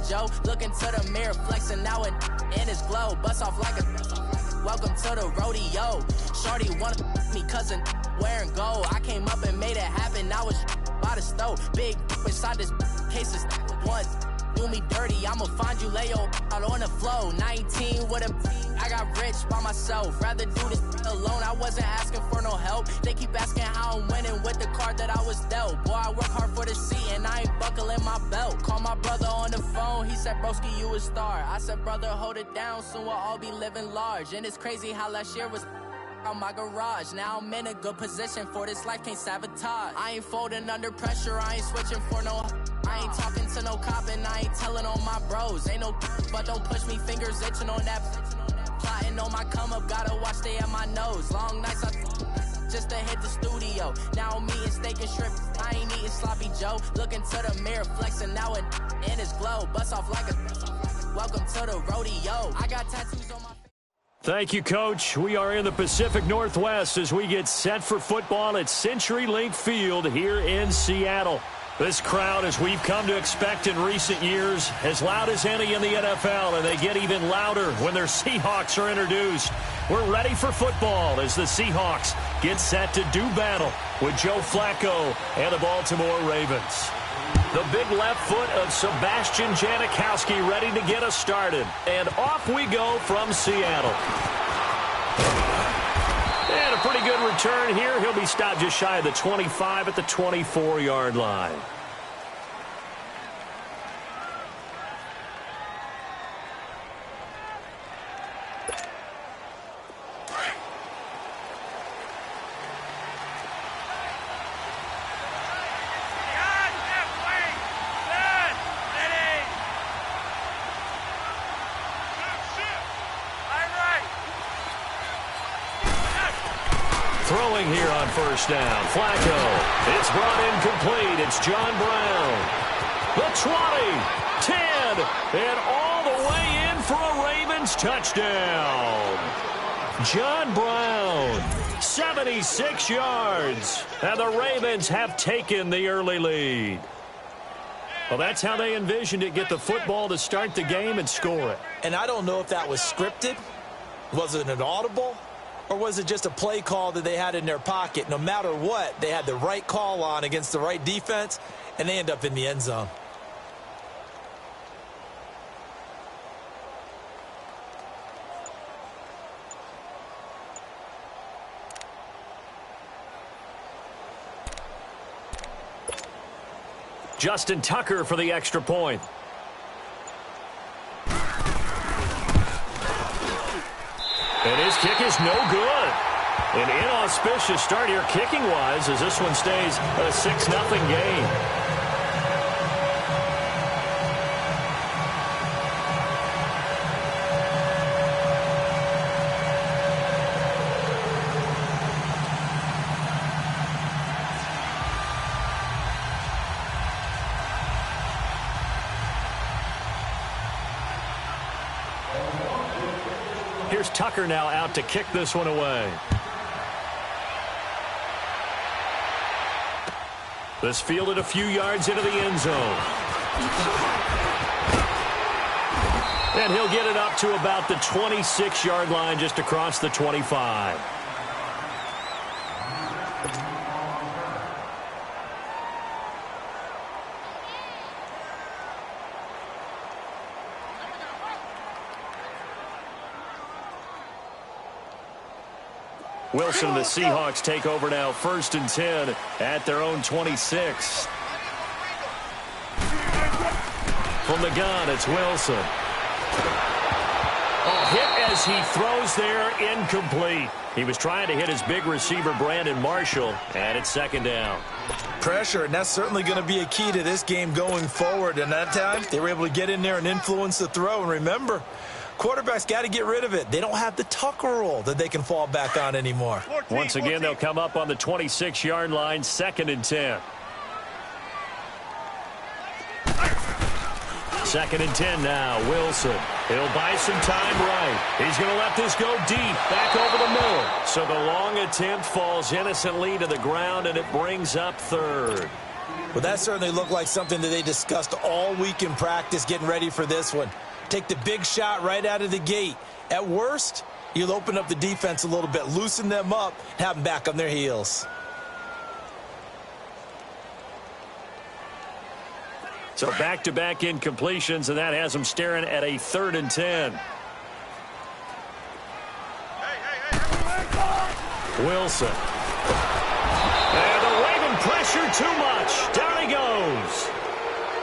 Joe. Look into the mirror, flexing now and in his glow. Bust off like a welcome to the rodeo. Shorty wanna me cousin wearing gold. I came up and made it happen. Now it's by the stove. Big inside this cases once. Do me dirty, I'ma find you, lay your out on the floor. 19 with a I got rich by myself. Rather do this alone. I wasn't asking for no help. They keep asking how I'm winning with the card that I was dealt. Boy, I work hard for the seat and I ain't buckling my belt. Call my brother on the phone. He said, broski, you a star. I said, brother, hold it down. Soon we'll all be living large. And it's crazy how last year was on my garage. Now I'm in a good position for this life, can't sabotage. I ain't folding under pressure. I ain't switching for no. I ain't talking to no cop and I ain't telling on my bros. Ain't no but don't push me, fingers itching on that. Plotting on my come up, gotta watch stay at my nose. Long nights I just to hit the studio. Now I'm eating steak and shrimp. I ain't eating sloppy Joe. Looking to the mirror, flexing now and in his glow. Bust off like a welcome to the rodeo. I got tattoos on my. Thank you, Coach. We are in the Pacific Northwest as we get set for football at CenturyLink Field here in Seattle. This crowd, as we've come to expect in recent years, as loud as any in the NFL, and they get even louder when their Seahawks are introduced. We're ready for football as the Seahawks get set to do battle with Joe Flacco and the Baltimore Ravens. The big left foot of Sebastian Janikowski ready to get us started. And off we go from Seattle. And a pretty good return here. He'll be stopped just shy of the 25 at the 24-yard line. Throwing here on first down. Flacco. It's brought in complete. It's John Brown. The 20, 10, and all the way in for a Ravens touchdown. John Brown, 76 yards. And the Ravens have taken the early lead. Well, that's how they envisioned it. Get the football to start the game and score it. And I don't know if that was scripted. Was it an audible? Or was it just a play call that they had in their pocket? No matter what, they had the right call on against the right defense, and they end up in the end zone. Justin Tucker for the extra point. And his kick is no good. An inauspicious start here kicking-wise as this one stays a 6-0 game. Here's Tucker now out to kick this one away. This fielded a few yards into the end zone. And he'll get it up to about the 26-yard line just across the 25. Wilson and the Seahawks take over now, 1st and 10 at their own 26. From the gun, it's Wilson. A hit as he throws there, incomplete. He was trying to hit his big receiver, Brandon Marshall, and it's 2nd down. Pressure, and that's certainly going to be a key to this game going forward. And that time, they were able to get in there and influence the throw. And remember, quarterbacks got to get rid of it. They don't have the Tucker rule that they can fall back on anymore. Once again, they'll come up on the 26-yard line, 2nd and 10. 2nd and 10 now, Wilson. He'll buy some time right. He's going to let this go deep, back over the middle. So the long attempt falls innocently to the ground, and it brings up 3rd. Well, that certainly looked like something that they discussed all week in practice getting ready for this one. Take the big shot right out of the gate. At worst, you'll open up the defense a little bit, loosen them up, and have them back on their heels. So back-to-back incompletions, and that has them staring at a 3rd and 10. Wilson. And the Raven pressure too much. Down he goes.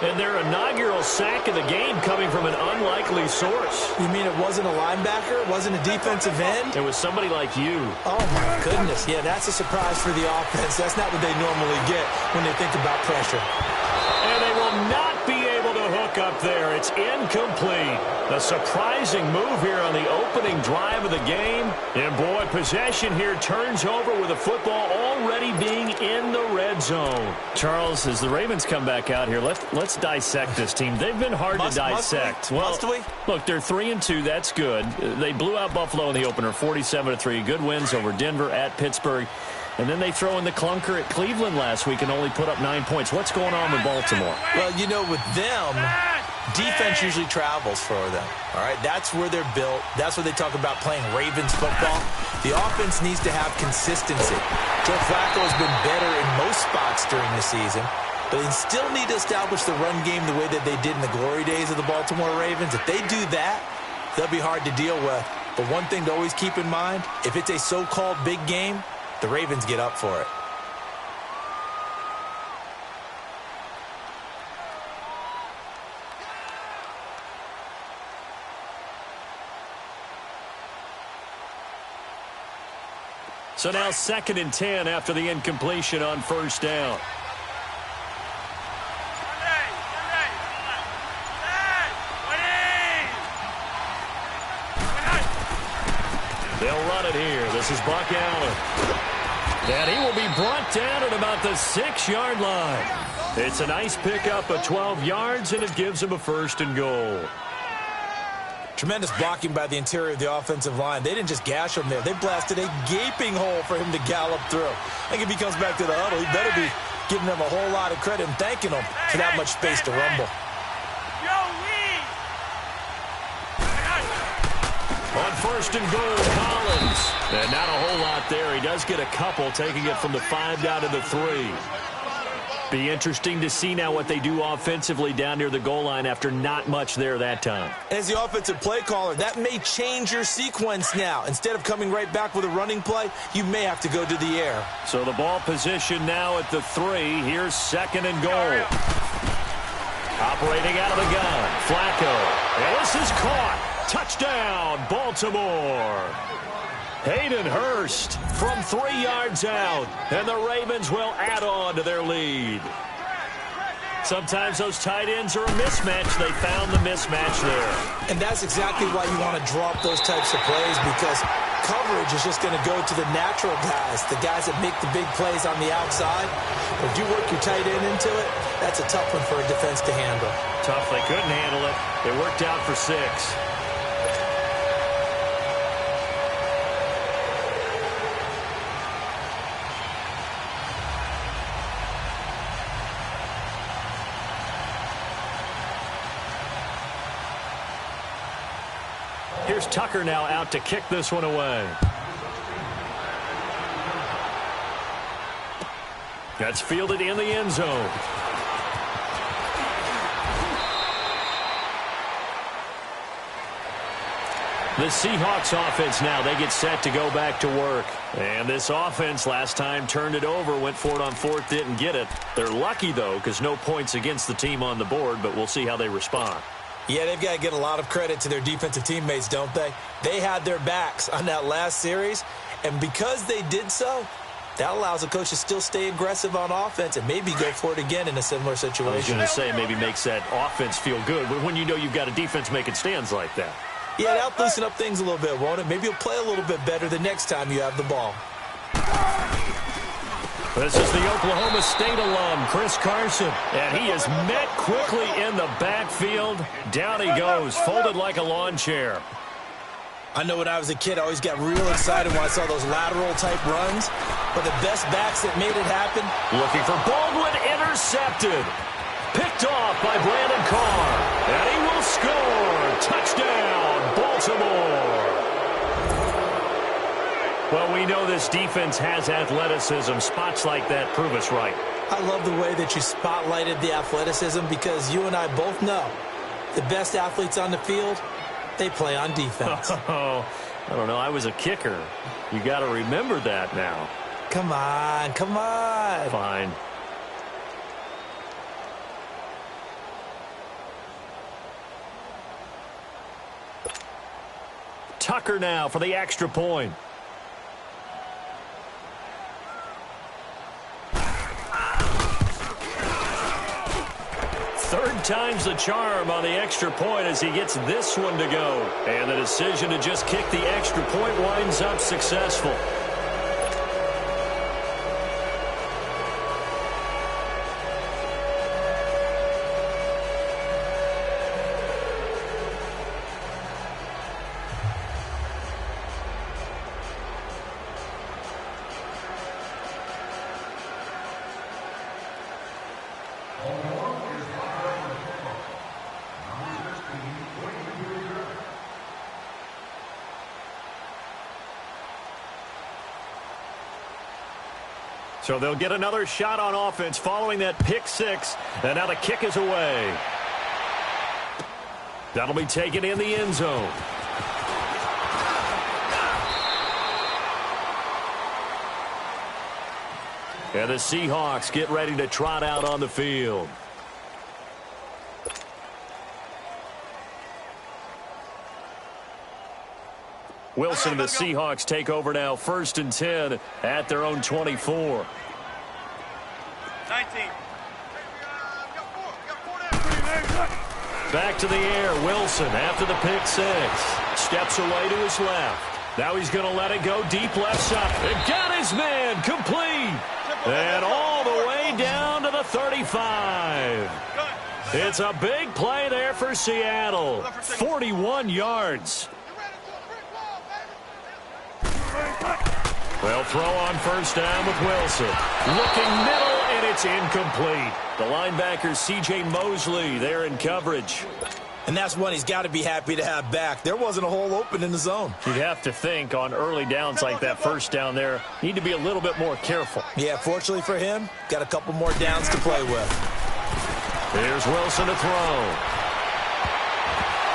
And their inaugural sack of the game coming from an unlikely source. You mean it wasn't a linebacker? It wasn't a defensive end? It was somebody like you. Oh, my goodness. Yeah, that's a surprise for the offense. That's not what they normally get when they think about pressure. And they will not be able to hook up there. It's incomplete. A surprising move here on the opening drive of the game. And, boy, possession here turns over with the football already being in the red zone. Charles, as the Ravens come back out here, let's dissect this team. They've been hard to dissect. Must we? Look, they're 3-2. That's good. They blew out Buffalo in the opener, 47-3. Good wins over Denver, at Pittsburgh. And then they throw in the clunker at Cleveland last week and only put up 9 points. What's going on with Baltimore? Well, you know, with them, defense usually travels for them. All right, that's where they're built. That's where they talk about playing Ravens football. The offense needs to have consistency. Joe Flacco has been better in most spots during the season, but they still need to establish the run game the way that they did in the glory days of the Baltimore Ravens. If they do that, they'll be hard to deal with. But one thing to always keep in mind, if it's a so-called big game, the Ravens get up for it. So now 2nd and 10 after the incompletion on 1st down. They'll run it here. This is Buck Allen. And he will be brought down at about the 6-yard line. It's a nice pickup of 12 yards, and it gives him a 1st and goal. Tremendous blocking by the interior of the offensive line. They didn't just gash him there. They blasted a gaping hole for him to gallop through. I think if he comes back to the huddle, he better be giving them a whole lot of credit and thanking them for that much space to rumble. On 1st and goal, Collins. And not a whole lot there. He does get a couple, taking it from the 5 down to the 3. Be interesting to see now what they do offensively down near the goal line after not much there that time. As the offensive play caller, that may change your sequence now. Instead of coming right back with a running play, you may have to go to the air. So the ball position now at the 3. Here's 2nd and goal. Operating out of the gun, Flacco. And this is caught. Touchdown, Baltimore. Hayden Hurst from 3 yards out, and the Ravens will add on to their lead. Sometimes those tight ends are a mismatch. They found the mismatch there. And that's exactly why you want to drop those types of plays, because coverage is just going to go to the natural guys, the guys that make the big plays on the outside. If you work your tight end into it, that's a tough one for a defense to handle. Tough. They couldn't handle it. It worked out for 6. Here's Tucker now out to kick this one away. That's fielded in the end zone. The Seahawks offense now, they get set to go back to work. And this offense last time turned it over, went for it on 4th, didn't get it. They're lucky, though, because no points against the team on the board, but we'll see how they respond. Yeah, they've got to get a lot of credit to their defensive teammates, don't they? They had their backs on that last series, and because they did so, that allows the coach to still stay aggressive on offense and maybe go for it again in a similar situation. I was going to say maybe makes that offense feel good, but when you know you've got a defense making stands like that. Yeah, that'll loosen up things a little bit, won't it? Maybe you'll play a little bit better the next time you have the ball. This is the Oklahoma State alum, Chris Carson, and he is met quickly in the backfield. Down he goes, folded like a lawn chair. I know when I was a kid, I always got real excited when I saw those lateral-type runs. but the best backs that made it happen. Looking for Baldwin, intercepted. Picked off by Brandon Carr. And he will score. Touchdown, Baltimore. Well, we know this defense has athleticism. Spots like that prove us right. I love the way that you spotlighted the athleticism because you and I both know the best athletes on the field, they play on defense. Oh, I don't know. I was a kicker. You got to remember that now. Come on, come on. Fine. Tucker now for the extra point. Third time's the charm on the extra point as he gets this one to go. And the decision to just kick the extra point winds up successful. So they'll get another shot on offense following that pick six. And now the kick is away. That'll be taken in the end zone. And the Seahawks get ready to trot out on the field. Wilson and the Seahawks take over now, 1st and 10 at their own 24. 19. Back to the air, Wilson after the pick six. Steps away to his left. Now he's going to let it go deep left side. It got his man complete. And all the way down to the 35. It's a big play there for Seattle. 41 yards. They'll throw on 1st down with Wilson. Looking middle, and it's incomplete. The linebacker, C.J. Mosley, there in coverage. And that's one he's got to be happy to have back. There wasn't a hole open in the zone. You'd have to think on early downs like that 1st down there, need to be a little bit more careful. Yeah, fortunately for him, got a couple more downs to play with. Here's Wilson to throw.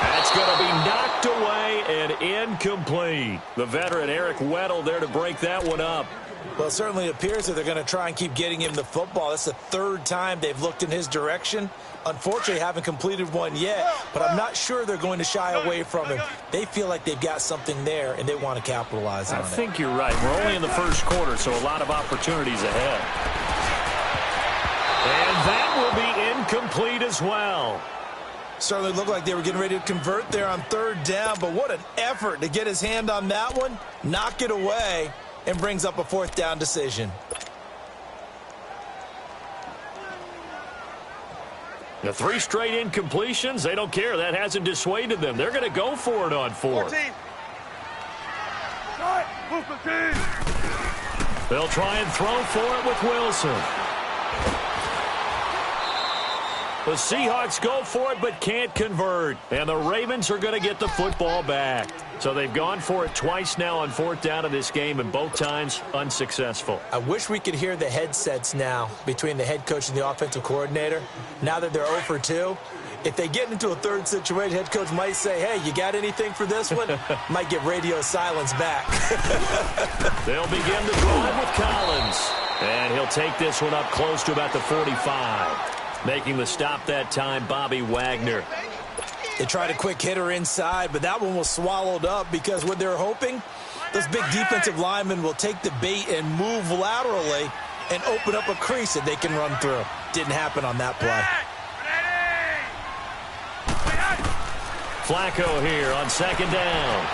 That's going to be knocked away and incomplete. The veteran Eric Weddle there to break that one up. Well, it certainly appears that they're going to try and keep getting him the football. That's the 3rd time they've looked in his direction. Unfortunately, haven't completed one yet, but I'm not sure they're going to shy away from him. They feel like they've got something there, and they want to capitalize on it. I think you're right. We're only in the 1st quarter, so a lot of opportunities ahead. And that will be incomplete as well. Certainly looked like they were getting ready to convert there on 3rd down, but what an effort to get his hand on that one, knock it away, and brings up a 4th down decision. The 3 straight incompletions, they don't care. That hasn't dissuaded them. They're going to go for it on 4th. They'll try and throw for it with Wilson. The Seahawks go for it but can't convert. And the Ravens are going to get the football back. So they've gone for it twice now on 4th down in this game, and both times unsuccessful. I wish we could hear the headsets now between the head coach and the offensive coordinator. Now that they're 0 for 2, if they get into a 3rd situation, head coach might say, hey, you got anything for this one? Might get radio silence back. They'll begin the drive with Collins. And he'll take this one up close to about the 45. Making the stop that time, Bobby Wagner. They tried a quick hitter inside, but that one was swallowed up because what they're hoping, those big defensive linemen will take the bait and move laterally and open up a crease that they can run through. Didn't happen on that play. Flacco here on 2nd down.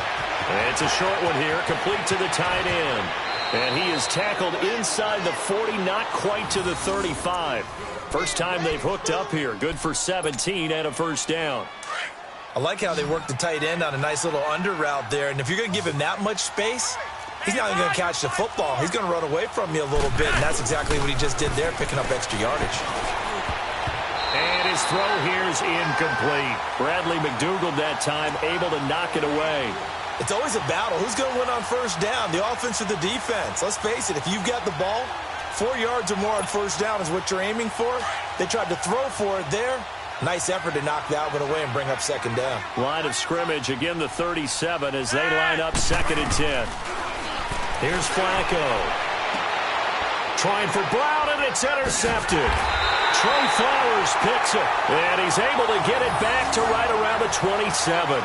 And it's a short one here, complete to the tight end. And he is tackled inside the 40, not quite to the 35. First time they've hooked up here. Good for 17 and a 1st down. I like how they work the tight end on a nice little under route there. And if you're going to give him that much space, He's not even going to catch the football. He's going to run away from you a little bit, and that's exactly what he just did there, picking up extra yardage. And his throw here's incomplete. Bradley McDougald that time able to knock it away. It's always a battle. Who's going to win on first down, the offense or the defense? Let's face it, if you've got the ball, 4 yards or more on first down is what you're aiming for. They tried to throw for it there. Nice effort to knock that one away and bring up second down. Line of scrimmage, again the 37 as they line up 2nd and 10. Here's Flacco. Trying for Brown, and it's intercepted. Trey Flowers picks it, and he's able to get it back to right around the 27.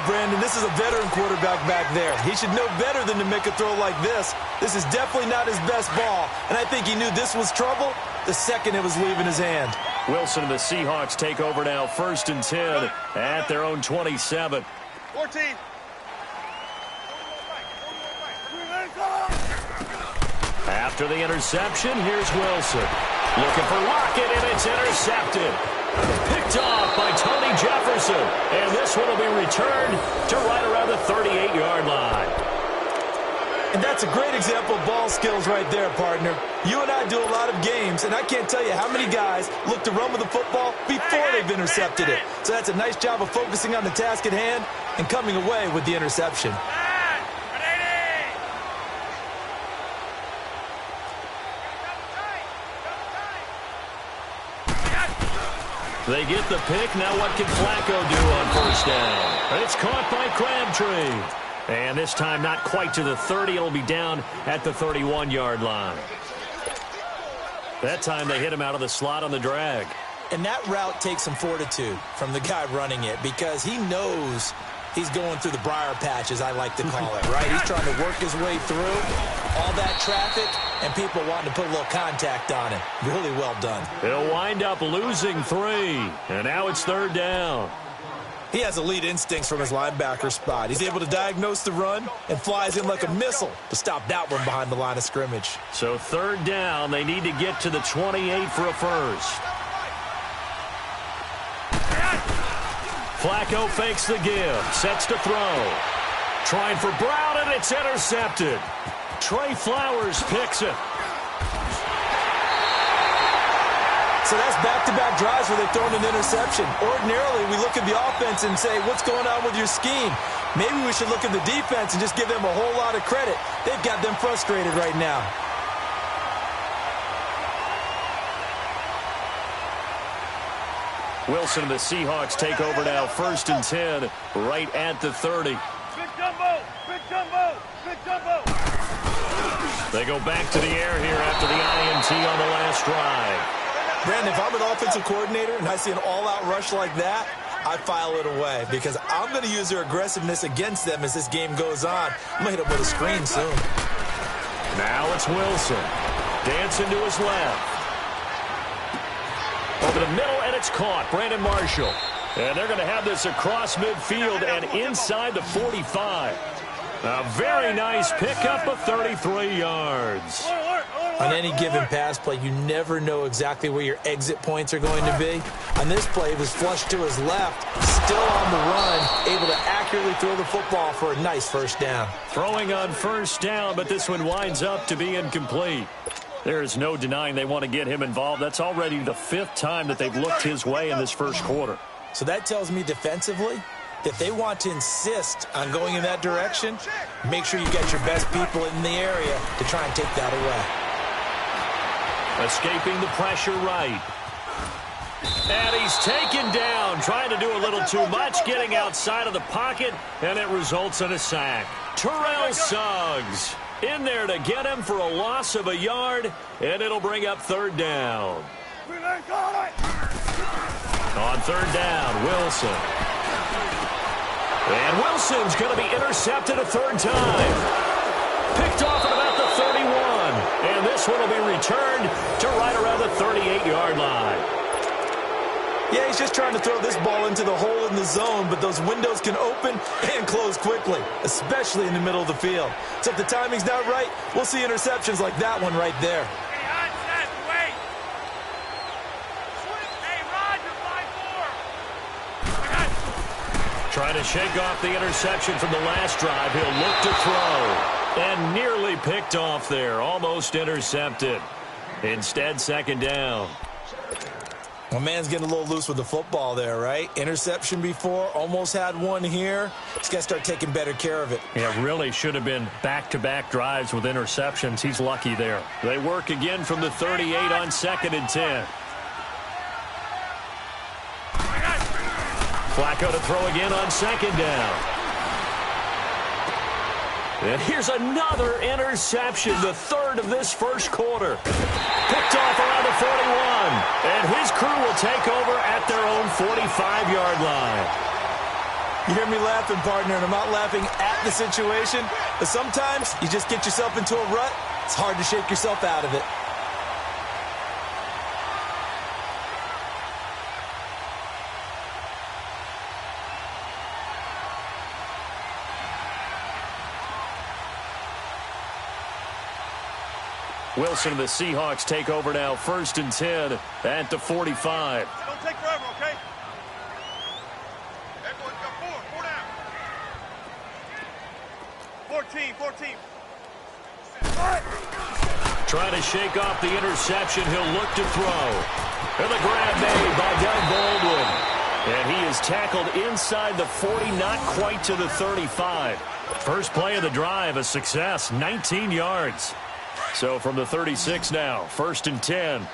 Brandon, this is a veteran quarterback back there. He should know better than to make a throw like this. This is definitely not his best ball, and I think he knew this was trouble the second it was leaving his hand. Wilson and the Seahawks take over now, 1st and 10 at their own 27. 14. After the interception, here's Wilson. Looking for Lockett, and it's intercepted. Picked off by Tony Jefferson. And this one will be returned to right around the 38-yard line. And that's a great example of ball skills right there, partner. You and I do a lot of games, and I can't tell you how many guys look to run with the football before they've intercepted it. So that's a nice job of focusing on the task at hand and coming away with the interception. They get the pick. Now what can Flacco do on first down? It's caught by Crabtree. And this time not quite to the 30. It'll be down at the 31-yard line. That time they hit him out of the slot on the drag. And that route takes some fortitude from the guy running it because he knows he's going through the briar patch, as I like to call it, right? He's trying to work his way through all that traffic and people wanting to put a little contact on him. Really well done. He'll wind up losing 3. And now it's 3rd down. He has elite instincts from his linebacker spot. He's able to diagnose the run and flies in like a missile to stop that one behind the line of scrimmage. So 3rd down, they need to get to the 28 for a first. Flacco fakes the give, sets to throw. Trying for Brown, and it's intercepted. Trey Flowers picks it. So that's back-to-back drives where they've thrown an interception. Ordinarily, we look at the offense and say, what's going on with your scheme? Maybe we should look at the defense and just give them a whole lot of credit. They've got them frustrated right now. Wilson and the Seahawks take over now, 1st and 10, right at the 30. Big jumbo! Big jumbo! Big jumbo! They go back to the air here after the INT on the last drive. Brandon, if I'm an offensive coordinator and I see an all-out rush like that, I file it away because I'm going to use their aggressiveness against them as this game goes on. I'm going to hit them with a screen soon. Now it's Wilson. Dancing to his left. Over the middle, and it's caught. Brandon Marshall. And they're going to have this across midfield and inside the 45. A very nice pickup of 33 yards. On any given pass play, you never know exactly where your exit points are going to be. On this play, it was flushed to his left, still on the run, able to accurately throw the football for a nice first down. Throwing on first down, but this one winds up to be incomplete. There is no denying they want to get him involved. That's already the 5th time that they've looked his way in this first quarter. So that tells me defensively that they want to insist on going in that direction. Make sure you get your best people in the area to try and take that away. Escaping the pressure right. And he's taken down, trying to do a little too much, getting outside of the pocket, and it results in a sack. Terrell Suggs in there to get him for a loss of a yard, and it'll bring up 3rd down. On 3rd down, Wilson. And Wilson's going to be intercepted a 3rd time. Picked off at about the 31. And this one will be returned to right around the 38-yard line. Yeah, he's just trying to throw this ball into the hole in the zone, but those windows can open and close quickly, especially in the middle of the field. So if the timing's not right, we'll see interceptions like that one right there. Trying to shake off the interception from the last drive. He'll look to throw. And nearly picked off there. Almost intercepted. Instead, second down. Well, man's getting a little loose with the football there, right? Interception before, almost had one here. He's got to start taking better care of it. Yeah, really should have been back-to-back drives with interceptions. He's lucky there. They work again from the 38 on 2nd and 10. Flacco to throw again on 2nd down. And here's another interception, the third of this first quarter. Picked off around the 41. And his crew will take over at their own 45-yard line. You hear me laughing, partner, and I'm not laughing at the situation, but sometimes you just get yourself into a rut. It's hard to shake yourself out of it. Wilson and the Seahawks take over now, 1st and 10 at the 45. Don't take forever, okay? Everyone's got four down. 14. Trying to shake off the interception. He'll look to throw. And the grab made by Doug Baldwin. And he is tackled inside the 40, not quite to the 35. First play of the drive, a success, 19 yards. So from the 36 now, 1st and 10.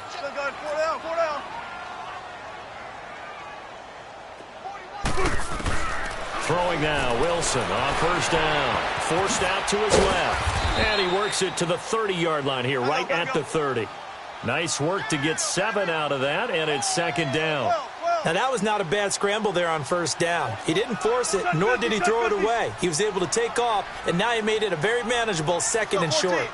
Still got 4 down. Throwing now, Wilson on 1st down. Forced out to his left. And he works it to the 30-yard line here, right at the 30. Nice work to get 7 out of that, and it's 2nd down. Now, that was not a bad scramble there on 1st down. He didn't force it, nor did he throw it away. He was able to take off, and now he made it a very manageable 2nd and short.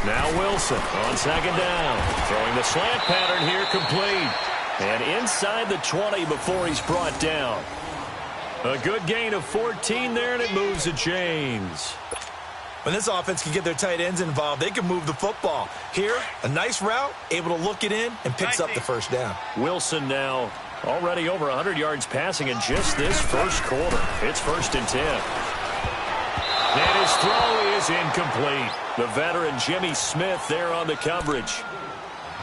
Now Wilson on 2nd down. Throwing the slant pattern here, complete. And inside the 20 before he's brought down. A good gain of 14 there, and it moves the chains. When this offense can get their tight ends involved, they can move the football. Here, a nice route, able to look it in, and picks up the 1st down. Wilson now already over 100 yards passing in just this first quarter. It's 1st and 10. And his throw is incomplete. The veteran Jimmy Smith there on the coverage.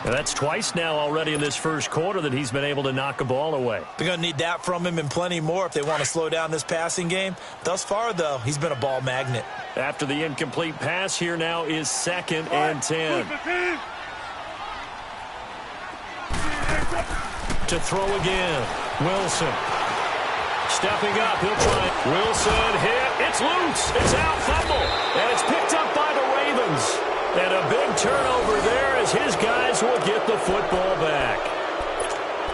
And that's twice now already in this first quarter that he's been able to knock a ball away. They're going to need that from him and plenty more if they want to slow down this passing game. Thus far, though, he's been a ball magnet. After the incomplete pass, here now is 2nd and 10. To throw again, Wilson. Stepping up, he'll try. Wilson hit. It's loose. It's out, fumble. And it's picked up by the Ravens. And a big turnover there as his guys will get the football back.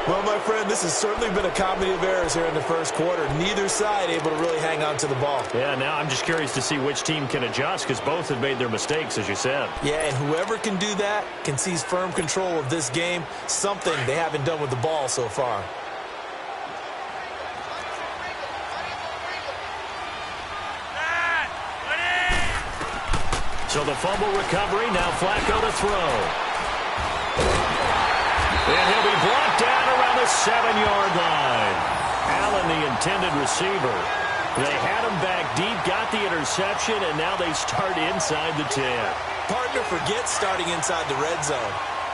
Well, my friend, this has certainly been a comedy of errors here in the first quarter. Neither side able to really hang on to the ball. Yeah, now I'm just curious to see which team can adjust because both have made their mistakes, as you said. Yeah, and whoever can do that can seize firm control of this game, something they haven't done with the ball so far. So the fumble recovery, now Flacco to throw. And he'll be brought down around the 7-yard line. Allen, the intended receiver. They had him back deep, got the interception, and now they start inside the 10. Partner, forget starting inside the red zone.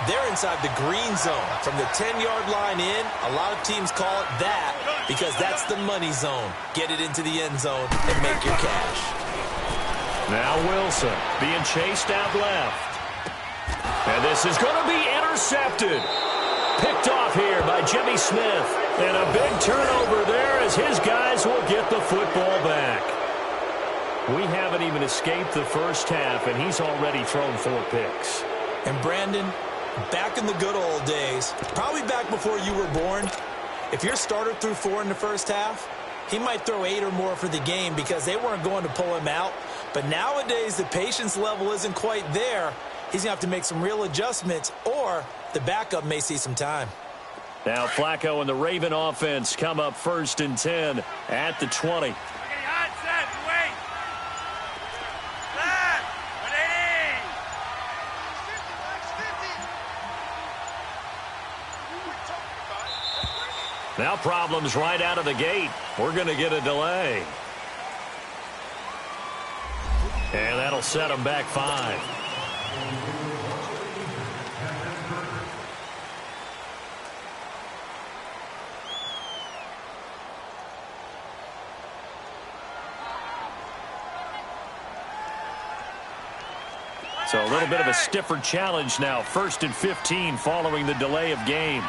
They're inside the green zone. From the 10-yard line in, a lot of teams call it that because that's the money zone. Get it into the end zone and make your cash. Now Wilson being chased out left. And this is going to be intercepted. Picked off here by Jimmy Smith. And a big turnover there as his guys will get the football back. We haven't even escaped the first half, and he's already thrown 4 picks. And Brandon, back in the good old days, probably back before you were born, if your starter threw 4 in the first half, he might throw 8 or more for the game because they weren't going to pull him out. But nowadays, the patience level isn't quite there. He's going to have to make some real adjustments, or the backup may see some time. Now Flacco and the Raven offense come up 1st and 10 at the 20. Now problems right out of the gate. We're going to get a delay. And that'll set them back 5. So a little bit of a stiffer challenge now. 1st and 15 following the delay of game.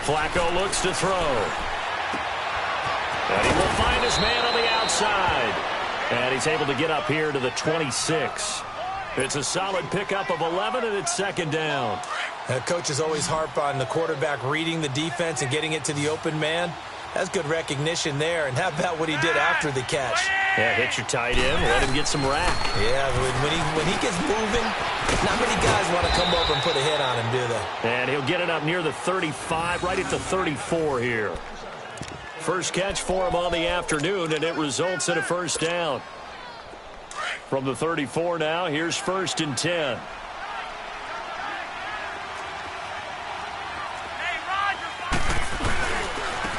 Flacco looks to throw. And he will find his man on the outside. And he's able to get up here to the 26. It's a solid pickup of 11, and it's 2nd down. Coaches always harp on the quarterback reading the defense and getting it to the open man. That's good recognition there. And how about what he did after the catch? Yeah, hit your tight end, let him get some rack. Yeah, when he gets moving, not many guys want to come over and put a hit on him, do they? And he'll get it up near the 35, right at the 34 here. First catch for him on the afternoon, and it results in a 1st down. From the 34 now, here's 1st and 10.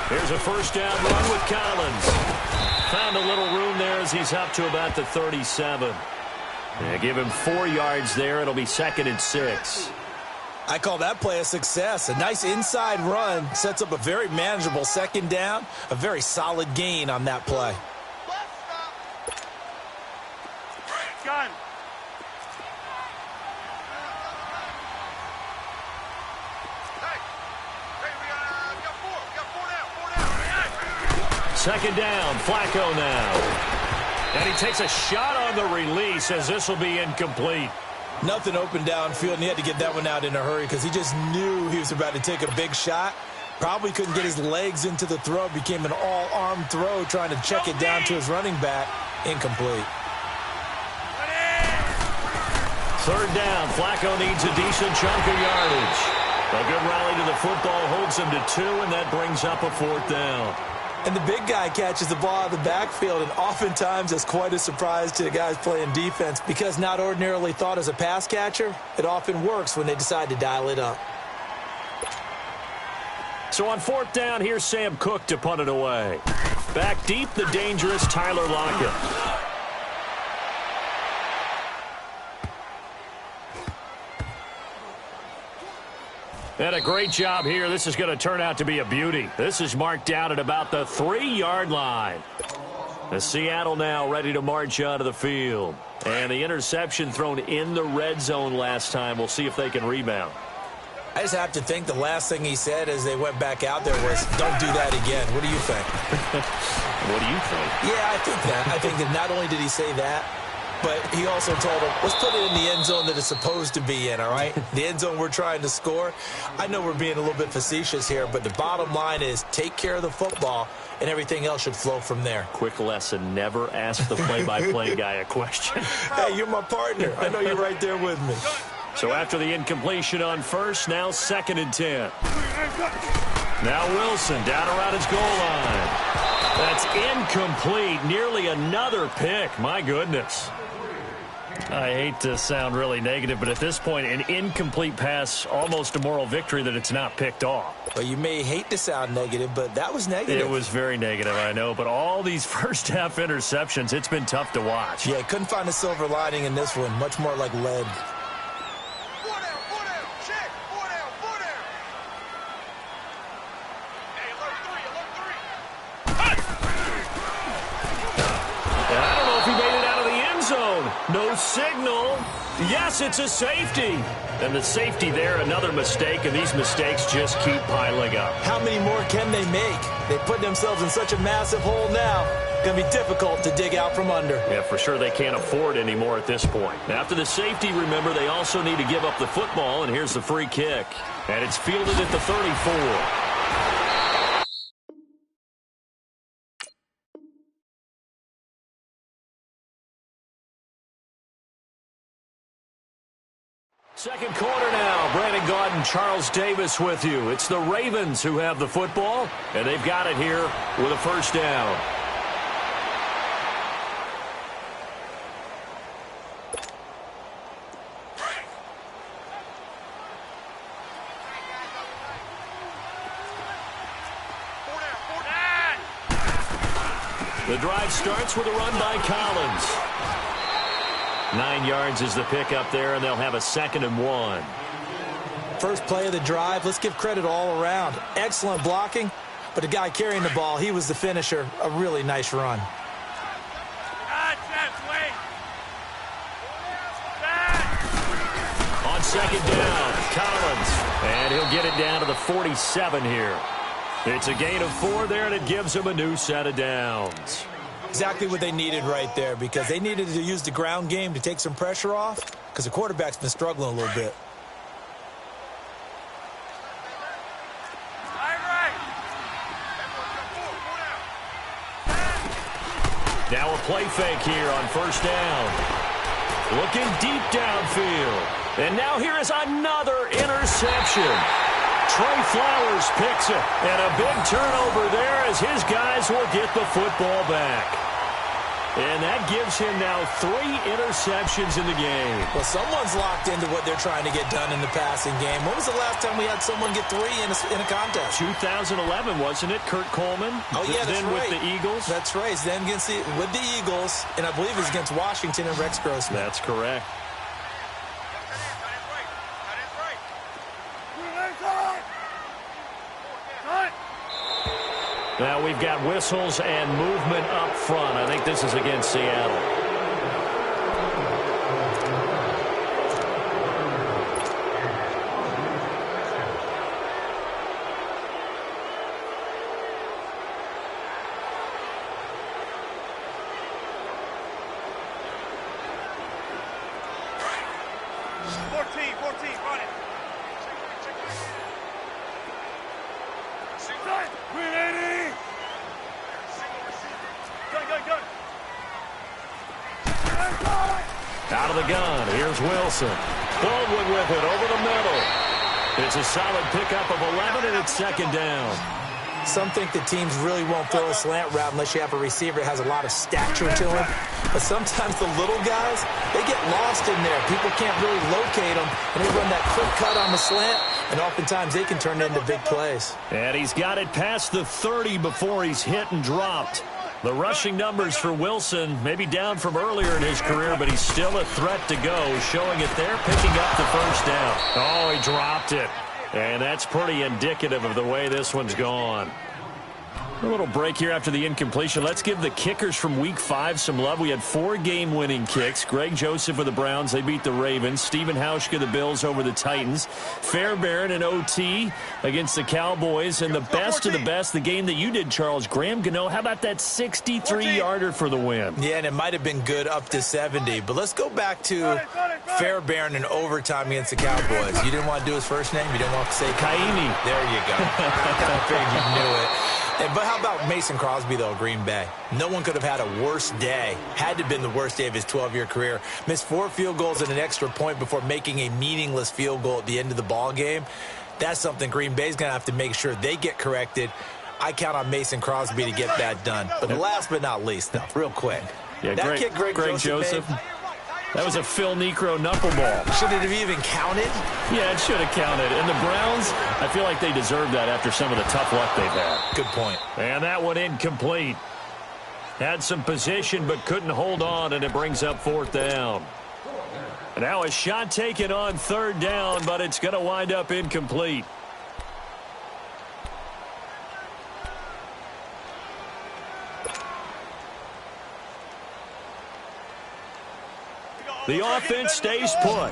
Here's a 1st down run with Collins. Found a little room there as he's up to about the 37. Yeah, give him 4 yards there. It'll be 2nd and 6. I call that play a success. A nice inside run sets up a very manageable 2nd down. A very solid gain on that play. Gun. Second down, Flacco now. And he takes a shot on the release as this will be incomplete. Nothing open downfield, and he had to get that one out in a hurry because he just knew he was about to take a big shot. Probably couldn't get his legs into the throw. Became an all-arm throw trying to check it down to his running back. Incomplete. 3rd down, Flacco needs a decent chunk of yardage. A good rally to the football holds him to 2, and that brings up a 4th down. And the big guy catches the ball out of the backfield, and oftentimes it's quite a surprise to the guys playing defense because not ordinarily thought as a pass catcher, it often works when they decide to dial it up. So on 4th down, here's Sam Cook to punt it away. Back deep, the dangerous Tyler Lockett. And a great job here. This is going to turn out to be a beauty. This is marked down at about the 3-yard line. The Seattle now ready to march onto the field. And the interception thrown in the red zone last time. We'll see if they can rebound. I just have to think the last thing he said as they went back out there was, don't do that again. What do you think? What do you think? Yeah, I think that. I think that not only did he say that, but he also told him, let's put it in the end zone that it's supposed to be in, all right? The end zone we're trying to score. I know we're being a little bit facetious here, but the bottom line is take care of the football, and everything else should flow from there. Quick lesson, never ask the play-by-play guy a question. Hey, you're my partner. I know you're right there with me. So after the incompletion on 1st, now 2nd and 10. Now Wilson down around his goal line. That's incomplete. Nearly another pick. My goodness. I hate to sound really negative, but at this point, an incomplete pass, almost a moral victory that it's not picked off. Well, you may hate to sound negative, but that was negative. It was very negative, I know, but all these first-half interceptions, it's been tough to watch. Yeah, couldn't find a silver lining in this one. Much more like lead. No signal. Yes, it's a safety. And the safety there, another mistake, and these mistakes just keep piling up. How many more can they make? They put themselves in such a massive hole now. Going to be difficult to dig out from under. Yeah, for sure they can't afford anymore at this point. After the safety, remember, they also need to give up the football, and here's the free kick. And it's fielded at the 34. Second quarter now. Brandon Gaudin and Charles Davis with you. It's the Ravens who have the football, and they've got it here with a 1st down. The drive starts with a run by Collins. 9 yards is the pickup there, and they'll have a 2nd and 1. First play of the drive, let's give credit all around. Excellent blocking, but the guy carrying the ball, he was the finisher. A really nice run. On 2nd down, Collins, and he'll get it down to the 47 here. It's a gain of 4 there, and it gives him a new set of downs. Exactly what they needed right there, because they needed to use the ground game to take some pressure off, because the quarterback's been struggling a little bit. Now a play fake here on 1st down. Looking deep downfield. And now here is another interception. Trey Flowers picks it. And a big turnover there as his guys will get the football back. And that gives him now 3 interceptions in the game. Well, someone's locked into what they're trying to get done in the passing game. When was the last time we had someone get 3 in a contest? 2011, wasn't it? Kurt Coleman? Oh, yeah, that's then right. with the Eagles? That's right. Then with the Eagles, and I believe it was against Washington and Rex Grossman. That's correct. Now we've got whistles and movement up front. I think this is against Seattle. Out of the gun, here's Wilson. Baldwin with it over the middle. It's a solid pickup of 11, and it's 2nd down. Some think the teams really won't throw a slant route unless you have a receiver that has a lot of stature to him. But sometimes the little guys, they get lost in there. People can't really locate them, and they run that quick cut on the slant, and oftentimes they can turn into big plays. And he's got it past the 30 before he's hit and dropped. The rushing numbers for Wilson, maybe down from earlier in his career, but he's still a threat to go, showing it there, picking up the 1st down. Oh, he dropped it. And that's pretty indicative of the way this one's gone. A little break here after the incompletion. Let's give the kickers from Week 5 some love. We had 4 game-winning kicks. Greg Joseph of the Browns, they beat the Ravens. Stephen Hauschka, the Bills, over the Titans. Fairbairn and OT against the Cowboys. And the best of the best, the game that you did, Charles, Graham Gano. How about that 63-yarder for the win? Yeah, and it might have been good up to 70. But let's go back to Fairbairn in overtime against the Cowboys. You didn't want to do his first name? You didn't want to say Kaimi. There you go. I figured you knew it. But how about Mason Crosby, though, Green Bay? No one could have had a worse day. Had to have been the worst day of his 12-year career. Missed 4 field goals and an extra point before making a meaningless field goal at the end of the ball game. That's something Green Bay's going to have to make sure they get corrected. I count on Mason Crosby to get that done. But last but not least, though, real quick. Yeah, that kick Greg Joseph made, that was a Phil Necro knuckleball. Should it have even counted? Yeah, it should have counted. And the Browns, I feel like they deserve that after some of the tough luck they've had. Good point. And that one incomplete. Had some position but couldn't hold on, and it brings up 4th down. And now a shot taken on 3rd down, but it's going to wind up incomplete. The offense stays put.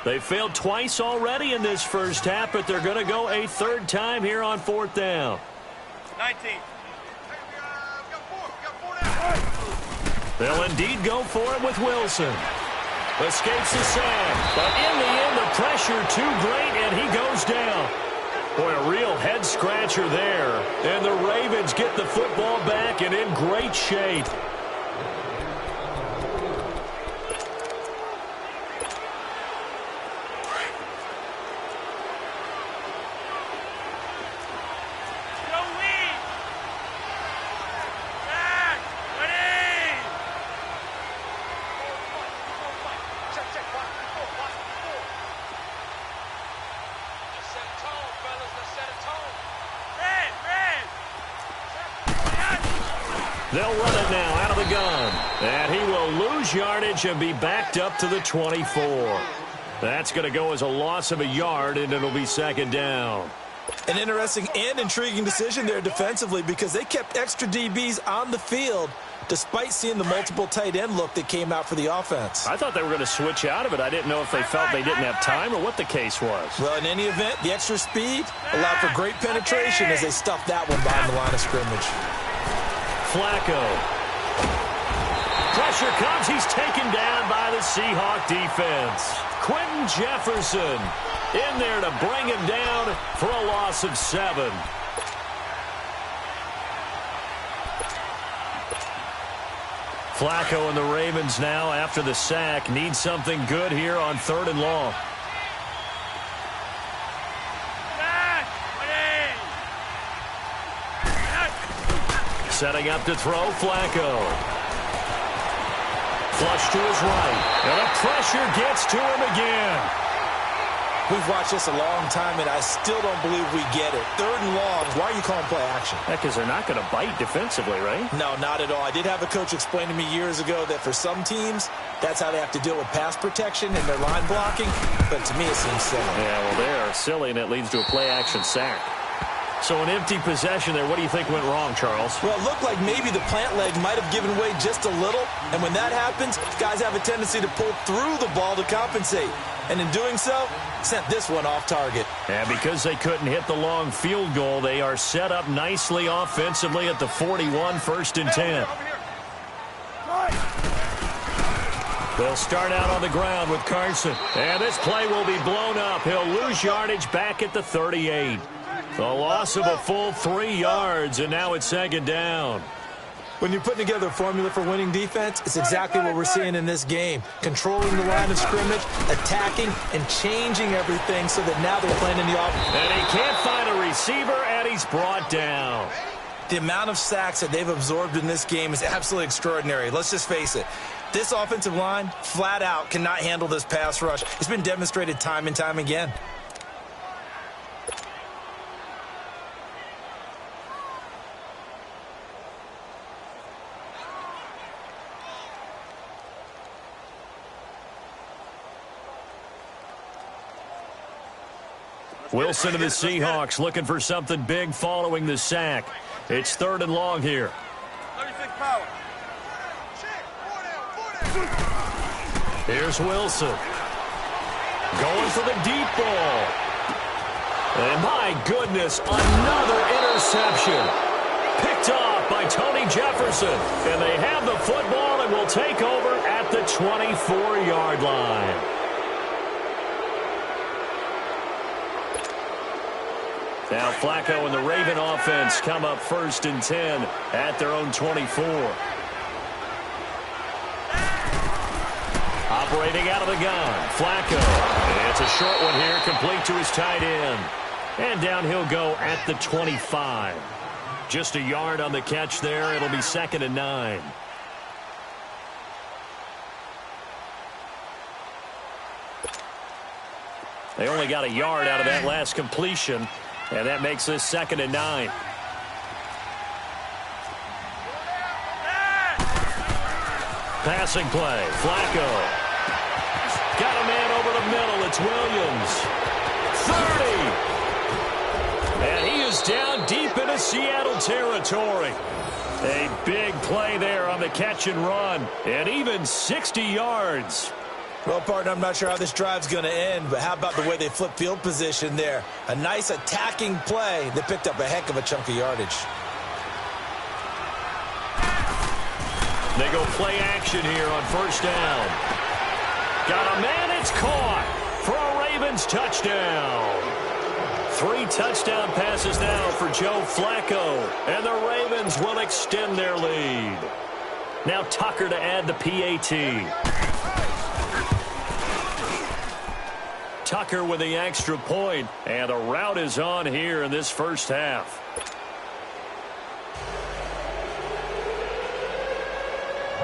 They failed twice already in this first half, but they're going to go a 3rd time here on 4th down. 19. They'll indeed go for it with Wilson. Escapes the sack, but in the end, the pressure too great, and he goes down. Boy, a real head-scratcher there. And the Ravens get the football back and in great shape. They'll run it now out of the gun. And he will lose yardage and be backed up to the 24. That's going to go as a loss of a yard, and it'll be second down. An interesting and intriguing decision there defensively because they kept extra DBs on the field despite seeing the multiple tight end look that came out for the offense. I thought they were going to switch out of it. I didn't know if they felt they didn't have time or what the case was. Well, in any event, the extra speed allowed for great penetration as they stuffed that one behind the line of scrimmage. Flacco. Pressure comes. He's taken down by the Seahawk defense. Quentin Jefferson in there to bring him down for a loss of 7. Flacco and the Ravens now, after the sack, need something good here on 3rd and long. Setting up to throw, Flacco. Flush to his right. And the pressure gets to him again. We've watched this a long time, and I still don't believe we get it. 3rd and long, why are you calling play action? Yeah, because they're not going to bite defensively, right? No, not at all. I did have a coach explain to me years ago that for some teams, that's how they have to deal with pass protection and their line blocking. But to me, it seems silly. Yeah, well, they are silly, and it leads to a play action sack. So an empty possession there. What do you think went wrong, Charles? Well, it looked like maybe the plant leg might have given way just a little. And when that happens, guys have a tendency to pull through the ball to compensate. And in doing so, sent this one off target. And because they couldn't hit the long field goal, they are set up nicely offensively at the 41, 1st and 10. They'll start out on the ground with Carson. And this play will be blown up. He'll lose yardage back at the 38. A loss of a full 3 yards, and now it's 2nd down. When you're putting together a formula for winning defense, it's exactly what we're seeing in this game. Controlling the line of scrimmage, attacking, and changing everything so that now they're playing in the offense. And he can't find a receiver, and he's brought down. The amount of sacks that they've absorbed in this game is absolutely extraordinary. Let's just face it. This offensive line, flat out, cannot handle this pass rush. It's been demonstrated time and time again. Wilson of the Seahawks looking for something big following the sack. It's 3rd and long here. 36 power. Here's Wilson. Going for the deep ball. And my goodness, another interception. Picked off by Tony Jefferson. And they have the football and will take over at the 24-yard line. Now Flacco and the Raven offense come up 1st and 10 at their own 24. Operating out of the gun, Flacco. It's a short one here, complete to his tight end. And down he'll go at the 25. Just a yard on the catch there. It'll be 2nd and 9. They only got a yard out of that last completion. And that makes this 2nd and 9. Passing play. Flacco. Got a man over the middle. It's Williams. 30. And he is down deep into Seattle territory. A big play there on the catch and run. And even 60 yards. Well, partner, I'm not sure how this drive's going to end, but how about the way they flip field position there? A nice attacking play that picked up a heck of a chunk of yardage. They go play action here on 1st down. Got a man, it's caught for a Ravens touchdown. 3 touchdown passes now for Joe Flacco, and the Ravens will extend their lead. Now Tucker to add the PAT. Tucker with the extra point, and a rout is on here in this 1st half.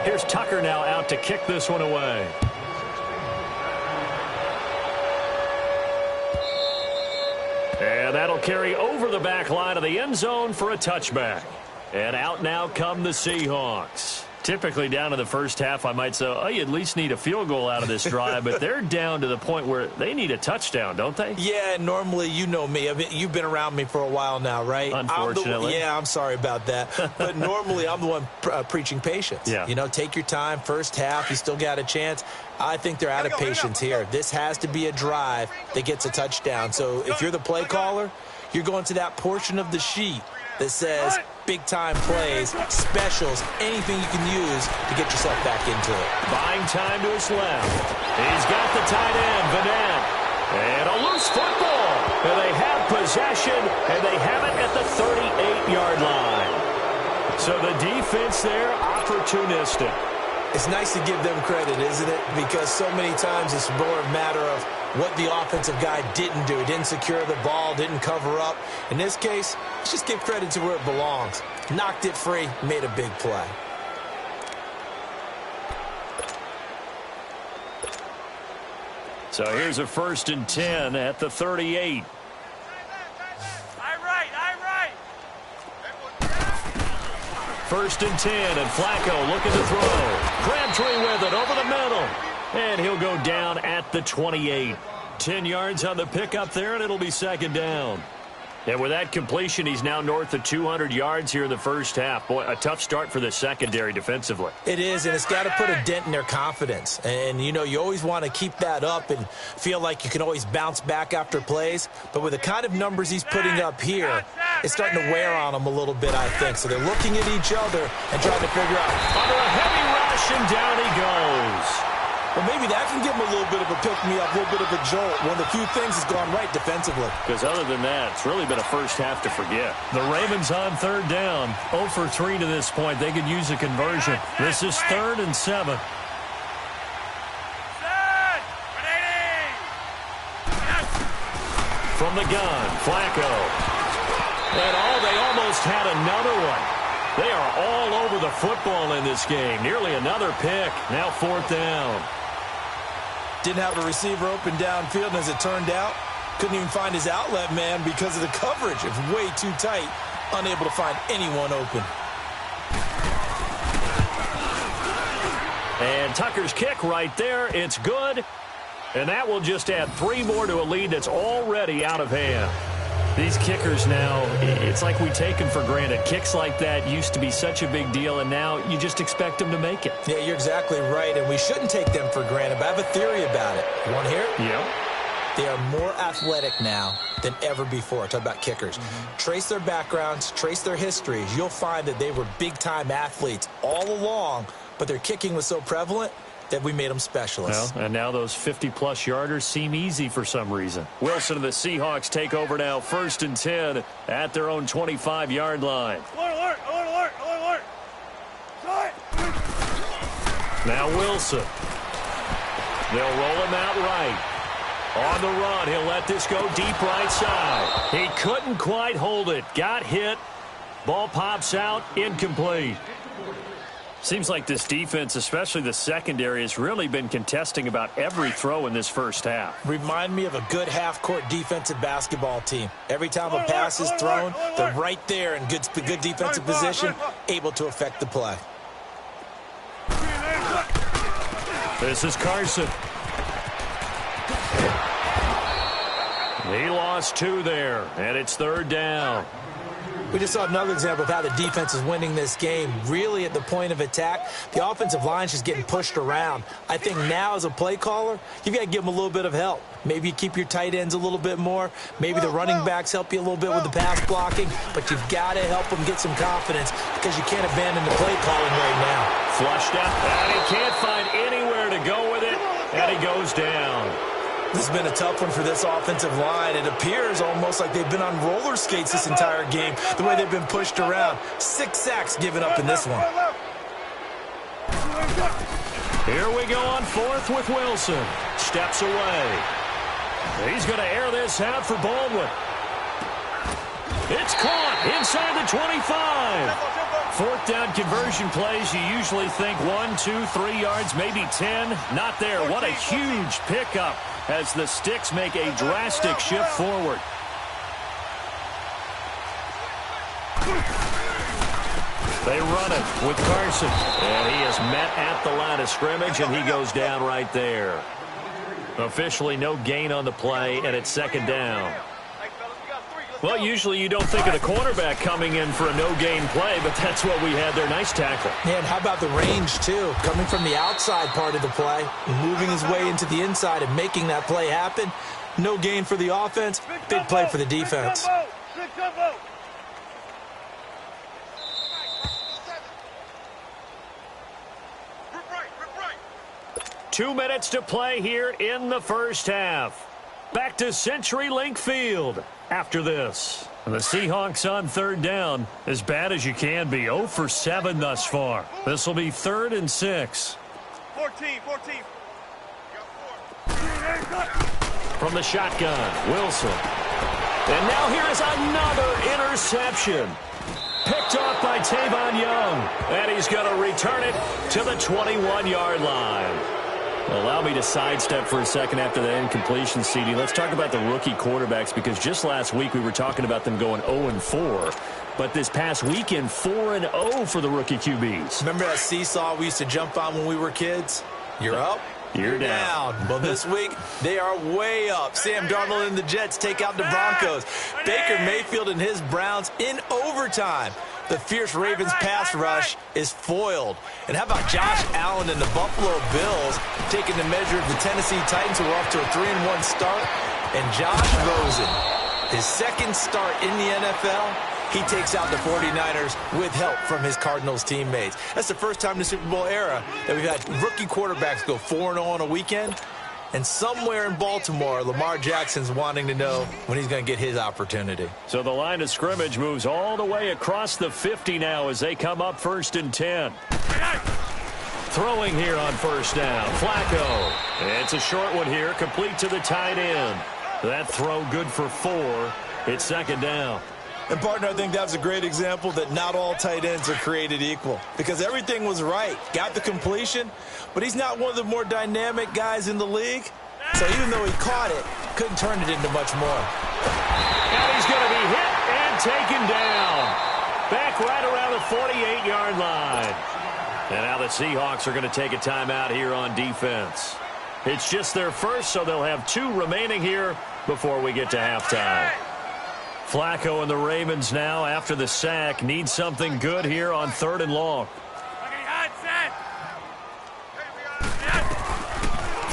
Here's Tucker now out to kick this one away. And that'll carry over the back line of the end zone for a touchback. And out now come the Seahawks. Typically down in the first half, I might say, oh, you at least need a field goal out of this drive, but they're down to the point where they need a touchdown, don't they? Yeah, normally, you know me. I mean, you've been around me for a while now, right? Unfortunately. I'm sorry about that. But normally, I'm the one preaching patience. Yeah. You know, take your time. First half, you still got a chance. I think they're out of patience here. This has to be a drive that gets a touchdown. So if you're the play caller, you're going to that portion of the sheet that says big-time plays, specials, anything you can use to get yourself back into it. Buying time to his left. He's got the tight end, Vanette. And a loose football. And they have possession, and they have it at the 38-yard line. So the defense there, opportunistic. It's nice to give them credit, isn't it? Because so many times it's more a matter of what the offensive guy didn't do. Didn't secure the ball, didn't cover up. In this case, let's just give credit to where it belongs. Knocked it free, made a big play. So here's a 1st and 10 at the 38. First and 10, and Flacco looking to throw. Crabtree with it over the middle. And he'll go down at the 28. 10 yards on the pickup there, and it'll be 2nd down. And with that completion, he's now north of 200 yards here in the first half. Boy, a tough start for the secondary defensively. It is, and it's got to put a dent in their confidence. And, you know, you always want to keep that up and feel like you can always bounce back after plays. But with the kind of numbers he's putting up here, it's starting to wear on them a little bit, I think. So they're looking at each other and trying to figure out. Under a heavy rush, and down he goes. Well, maybe that can give him a little bit of a pick-me-up, a little bit of a jolt. One of the few things has gone right defensively. Because other than that, it's really been a first half to forget. The Ravens on 3rd down. 0 for 3 to this point. They could use a conversion. This is 3rd and 7. From the gun, Flacco. And they almost had another one. They are all over the football in this game. Nearly another pick. Now 4th down. Didn't have a receiver open downfield, and as it turned out, couldn't even find his outlet man because of the coverage. It's way too tight, unable to find anyone open. And Tucker's kick right there. It's good. And that will just add 3 more to a lead that's already out of hand. These kickers now, it's like we take them for granted. Kicks like that used to be such a big deal, and now you just expect them to make it. Yeah, you're exactly right, and we shouldn't take them for granted. But I have a theory about it. You want to hear it? Yeah. They are more athletic now than ever before. Talk about kickers. Trace their backgrounds, trace their histories. You'll find that they were big-time athletes all along, but their kicking was so prevalent that we made them specialists. Well, and now those 50-plus yarders seem easy for some reason. Wilson and the Seahawks take over now, 1st and 10 at their own 25-yard line. Alert, alert, alert, alert. Now Wilson. They'll roll him out right. On the run, he'll let this go deep right side. He couldn't quite hold it. Got hit. Ball pops out, incomplete. Seems like this defense, especially the secondary, has really been contesting about every throw in this first half. Remind me of a good half-court defensive basketball team. Every time a pass is thrown, they're right there in good defensive position, able to affect the play. This is Carson. He lost 2 there, and it's 3rd down. We just saw another example of how the defense is winning this game. Really at the point of attack, the offensive line is just getting pushed around. I think now as a play caller, you've got to give them a little bit of help. Maybe you keep your tight ends a little bit more. Maybe the running backs help you a little bit with the pass blocking. But you've got to help them get some confidence because you can't abandon the play calling right now. Flushed out, and he can't find anywhere to go with it, and he goes down. This has been a tough one for this offensive line. It appears almost like they've been on roller skates this entire game, the way they've been pushed around. 6 sacks given up in this one. Here we go on 4th with Wilson. Steps away. He's going to air this out for Baldwin. It's caught inside the 25. 4th down conversion plays, you usually think 1, 2, 3 yards, maybe 10. Not there. What a huge pickup as the Sticks make a drastic shift forward. They run it with Carson. And he is met at the line of scrimmage, and he goes down right there. Officially no gain on the play, and it's second down. Well, usually you don't think of the cornerback coming in for a no-gain play, but that's what we had there. Nice tackle. Yeah, and how about the range, too? Coming from the outside part of the play, moving his way into the inside and making that play happen. No gain for the offense, big play for the defense. 2 minutes to play here in the first half. Back to CenturyLink Field after this. The Seahawks on third down, as bad as you can be. 0 for 7 thus far. This will be 3rd and 6. 14. From the shotgun, Wilson. And now here is another interception. Picked off by Tavon Young. And he's going to return it to the 21-yard line. Allow me to sidestep for a second after that incompletion, CD. Let's talk about the rookie quarterbacks, because just last week we were talking about them going 0-4. But this past weekend, 4-0 for the rookie QBs. Remember that seesaw we used to jump on when we were kids? You're up, you're down. Well, this week, they are way up. Sam Darnold and the Jets take out the Broncos. Baker Mayfield and his Browns in overtime. The fierce Ravens pass rush is foiled. And how about Josh Allen and the Buffalo Bills taking the measure of the Tennessee Titans, who are off to a 3-1 start? And Josh Rosen, his second start in the NFL, he takes out the 49ers with help from his Cardinals teammates. That's the first time in the Super Bowl era that we've had rookie quarterbacks go 4-0 on a weekend. And somewhere in Baltimore, Lamar Jackson's wanting to know when he's going to get his opportunity. So the line of scrimmage moves all the way across the 50 now as they come up 1st and 10. Throwing here on first down, Flacco. It's a short one here, complete to the tight end. That throw good for 4. It's second down. And, partner, I think that was a great example that not all tight ends are created equal, because everything was right. Got the completion, but he's not one of the more dynamic guys in the league. So even though he caught it, couldn't turn it into much more. And he's going to be hit and taken down. Back right around the 48-yard line. And now the Seahawks are going to take a timeout here on defense. It's just their first, so they'll have 2 remaining here before we get to halftime. Flacco and the Ravens now, after the sack, need something good here on 3rd and long.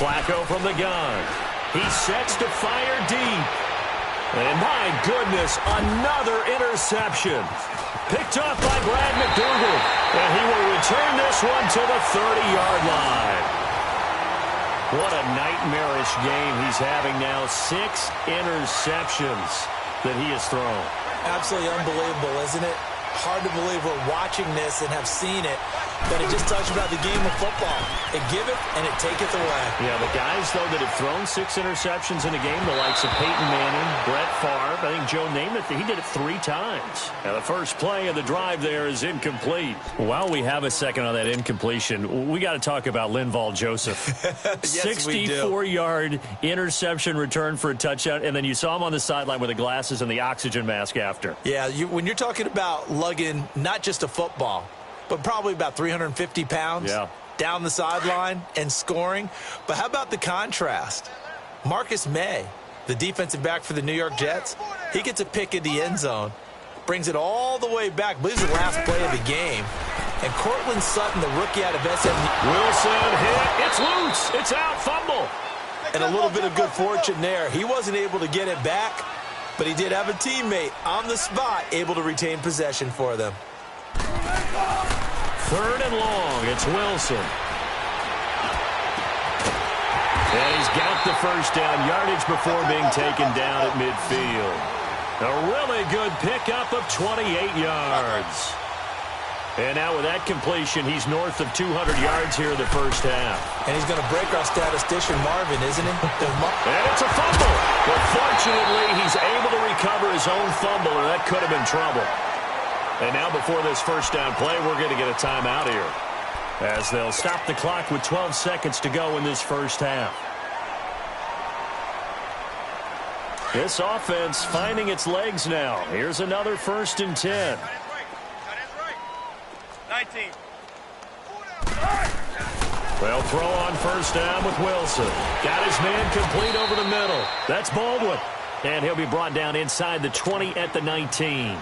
Flacco from the gun. He sets to fire deep. And my goodness, another interception. Picked off by Brad McDougal. And he will return this one to the 30-yard line. What a nightmarish game he's having now. 6 interceptions that he has thrown. Absolutely unbelievable, isn't it? Hard to believe we're watching this and have seen it, but it just talks about the game of football. It giveth and it taketh away. Yeah, the guys, though, that have thrown 6 interceptions in a game, the likes of Peyton Manning, Brett Favre, I think Joe Namath, he did it 3 times. Now, the first play of the drive there is incomplete. While we have a second on that incompletion, we got to talk about Linval Joseph. Yes, 64-yard interception return for a touchdown, and then you saw him on the sideline with the glasses and the oxygen mask after. Yeah, when you're talking about lugging not just a football, but probably about 350 pounds down the sideline and scoring. But how about the contrast? Marcus May, the defensive back for the New York Jets, he gets a pick in the end zone, brings it all the way back, believes the last play of the game. And Cortland Sutton, the rookie out of SM. Wilson hit. It's loose. It's out. Fumble. And a little bit of good fortune there. He wasn't able to get it back, but he did have a teammate on the spot able to retain possession for them. 3rd and long. It's Wilson. And he's got the first down yardage before being taken down at midfield. A really good pickup of 28 yards. And now with that completion, he's north of 200 yards here in the first half. And he's going to break our statistician Marvin, isn't he? And it's a fumble. But fortunately, he's able to recover his own fumble, or that could have been trouble. And now before this first down play, we're going to get a timeout here, as they'll stop the clock with 12 seconds to go in this first half. This offense finding its legs now. Here's another 1st and 10. 19. Well, throw on first down with Wilson. Got his man complete over the middle. That's Baldwin. And he'll be brought down inside the 20 at the 19.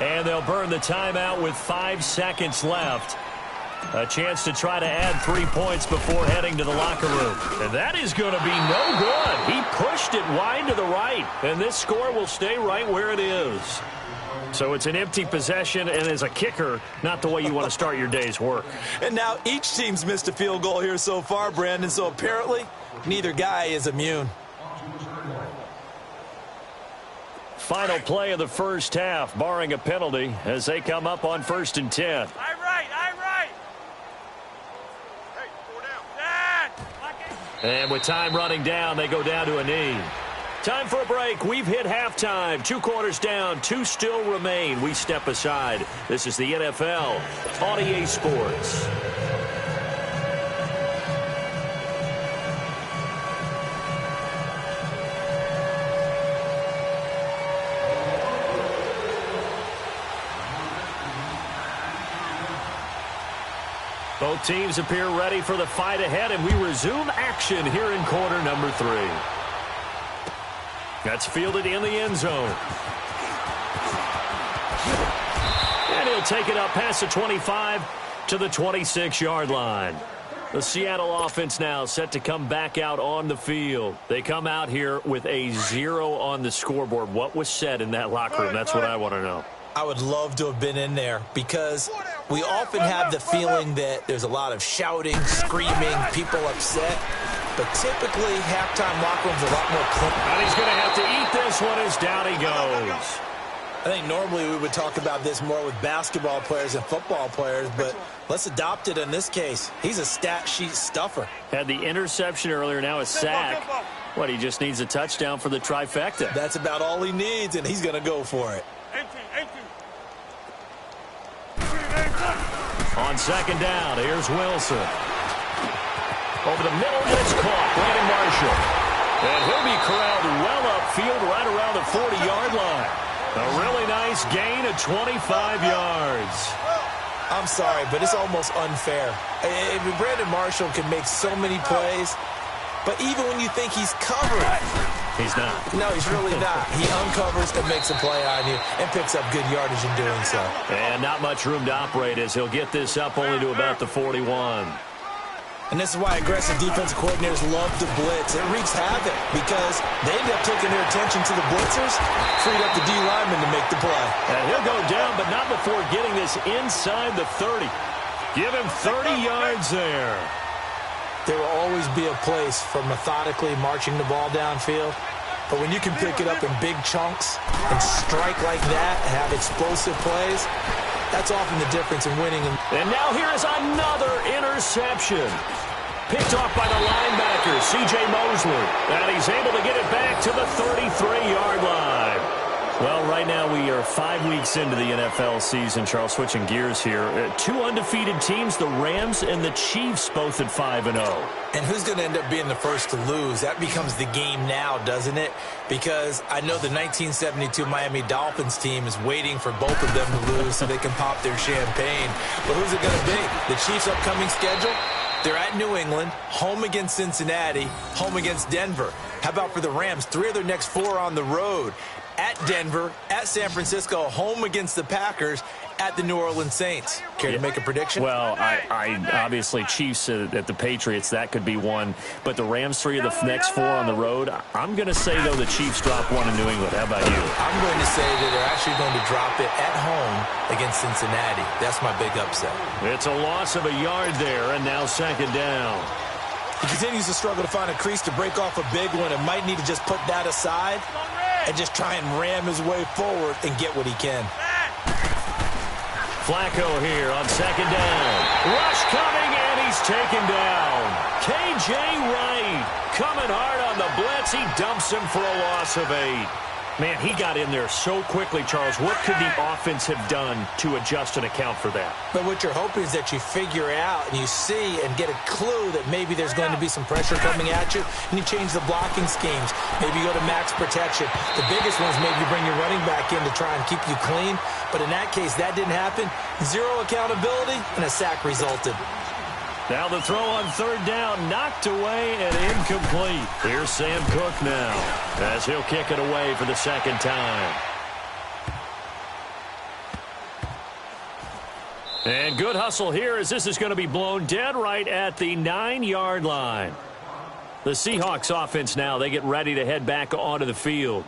And they'll burn the timeout with 5 seconds left. A chance to try to add 3 points before heading to the locker room. And that is going to be no good. He pushed it wide to the right. And this score will stay right where it is. So it's an empty possession, and as a kicker, not the way you want to start your day's work. And now each team's missed a field goal here so far, Brandon, so apparently neither guy is immune. Final play of the first half, barring a penalty, as they come up on 1st and 10. I'm right. Hey, 4 down. Dad! And with time running down, they go down to a knee. Time for a break. We've hit halftime. 2 quarters down. 2 still remain. We step aside. This is the NFL on EA Sports. Both teams appear ready for the fight ahead, and we resume action here in quarter number 3. That's fielded in the end zone. And he'll take it up past the 25 to the 26-yard line. The Seattle offense now set to come back out on the field. They come out here with a 0 on the scoreboard. What was said in that locker room? That's what I want to know. I would love to have been in there because we often have the feeling that there's a lot of shouting, screaming, people upset. But typically, halftime locker rooms are a lot more clean. And he's going to have to eat this one as down he goes. I think normally we would talk about this more with basketball players and football players, but let's adopt it in this case. He's a stat sheet stuffer. Had the interception earlier, now a sack. What, he just needs a touchdown for the trifecta. That's about all he needs, and he's going to go for it. 18. On 2nd down, here's Wilson. Over the middle, and it's caught. Brandon Marshall. And he'll be corralled well upfield right around the 40-yard line. A really nice gain of 25 yards. I'm sorry, but it's almost unfair. I mean, Brandon Marshall can make so many plays, but even when you think he's covered, he's not. No, he's really not. He uncovers and makes a play on you and picks up good yardage in doing so. And not much room to operate as he'll get this up only to about the 41. And this is why aggressive defensive coordinators love to blitz. It wreaks havoc because they end up taking their attention to the blitzers, freed up the D lineman to make the play. And he'll go down, but not before getting this inside the 30. Give him 30 yards there. There will always be a place for methodically marching the ball downfield. But when you can pick it up in big chunks and strike like that, have explosive plays, that's often the difference in winning. And now here is another interception. Picked off by the linebacker, C.J. Mosley. And he's able to get it back to the 33-yard line. Well, right now we are 5 weeks into the NFL season. Charles, switching gears here. 2 undefeated teams, the Rams and the Chiefs, both at 5-0. And who's going to end up being the first to lose? That becomes the game now, doesn't it? Because I know the 1972 Miami Dolphins team is waiting for both of them to lose so they can pop their champagne. But who's it going to be? The Chiefs' upcoming schedule? They're at New England, home against Cincinnati, home against Denver. How about for the Rams? 3 of their next 4 on the road. At Denver, at San Francisco, home against the Packers, at the New Orleans Saints. Care to make a prediction? Well, I obviously Chiefs at the Patriots, that could be one. But the Rams, 3 of the next 4 on the road. I'm going to say, though, the Chiefs drop 1 in New England. How about you? I'm going to say that they're actually going to drop it at home against Cincinnati. That's my big upset. It's a loss of a yard there, and now 2nd down. He continues to struggle to find a crease to break off a big one and might need to just put that aside and just try and ram his way forward and get what he can. Flacco here on 2nd down. Rush coming, and he's taken down. K.J. Wright coming hard on the blitz. He dumps him for a loss of 8. Man, he got in there so quickly, Charles. What could the offense have done to adjust and account for that? But what you're hoping is that you figure out and you see and get a clue that maybe there's going to be some pressure coming at you, and you change the blocking schemes. Maybe you go to max protection. The biggest one is maybe you bring your running back in to try and keep you clean. But in that case, that didn't happen. Zero accountability, and a sack resulted. Now the throw on third down, knocked away and incomplete. Here's Sam Cook now, as he'll kick it away for the second time. And good hustle here, as this is going to be blown dead right at the 9-yard line. The Seahawks offense now, they get ready to head back onto the field.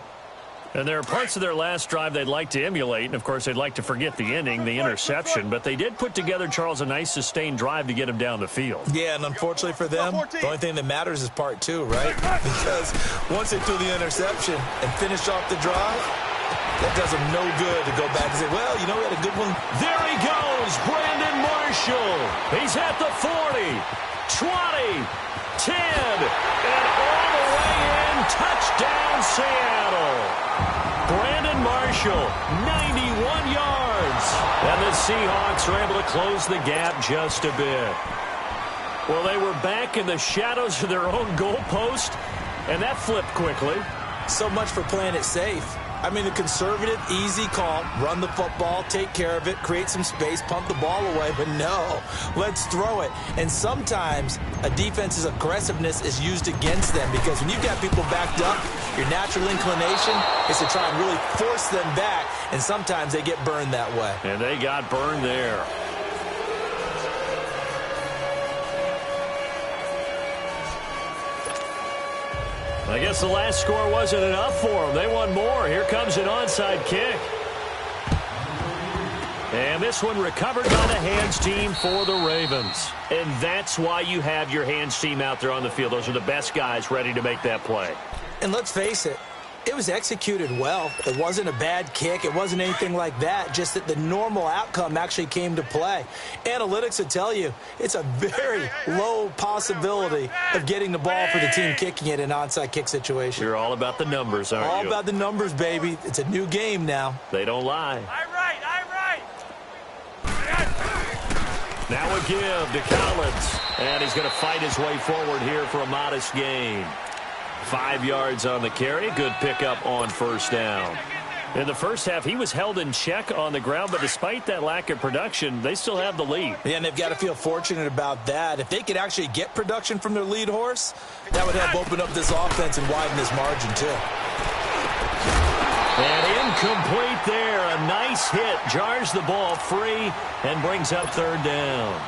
And there are parts of their last drive they'd like to emulate, and of course they'd like to forget the ending, the interception, but they did put together, Charles, a nice sustained drive to get him down the fild. Yeah, and unfortunately for them, the only thing that matters is part two, right? Because once they threw the interception and finished off the drive, that does them no good to go back and say, well, you know, we had a good one. There he goes, Brandon Marshall. He's at the 40, 20, 10, and all the way in, touchdown Seattle. Brandon Marshall, 91 yards. And the Seahawks are able to close the gap just a bit. Well, they were back in the shadows of their own goalpost, and that flipped quickly. So much for playing it safe. I mean, the conservative, easy call, run the football, take care of it, create some space, pump the ball away, but no, let's throw it. And sometimes a defense's aggressiveness is used against them, because when you've got people backed up, your natural inclination is to try and really force them back, and sometimes they get burned that way. And they got burned there. I guess the last score wasn't enough for them. They want more. Here comes an onside kick. And this one recovered by the hands team for the Ravens. And that's why you have your hands team out there on the field. Those are the best guys ready to make that play. And let's face it, it was executed well. It wasn't a bad kick. It wasn't anything like that. Just that the normal outcome actually came to play. Analytics will tell you it's a very low possibility of getting the ball for the team kicking it in an onside kick situation. You're all about the numbers, aren't you? All about the numbers, baby. It's a new game now. They don't lie. Now a give to Collins. And he's going to fight his way forward here for a modest gain. 5 yards on the carry. Good pickup on first down. In the first half, he was held in check on the ground, but despite that lack of production, they still have the lead. Yeah, and they've got to feel fortunate about that. If they could actually get production from their lead horse, that would help open up this offense and widen this margin, too. And incomplete there. A nice hit. Jars the ball free and brings up third down.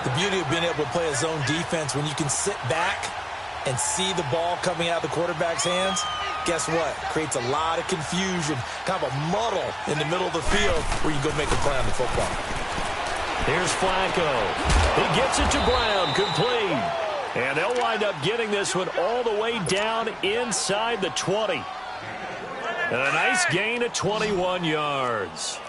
The beauty of being able to play a zone defense, when you can sit back and see the ball coming out of the quarterback's hands, guess what? Creates a lot of confusion, kind of a muddle in the middle of the field where you go make a play on the football. Here's Flacco. He gets it to Brown, complete. And they'll wind up getting this one all the way down inside the 20. And a nice gain of 21 yards.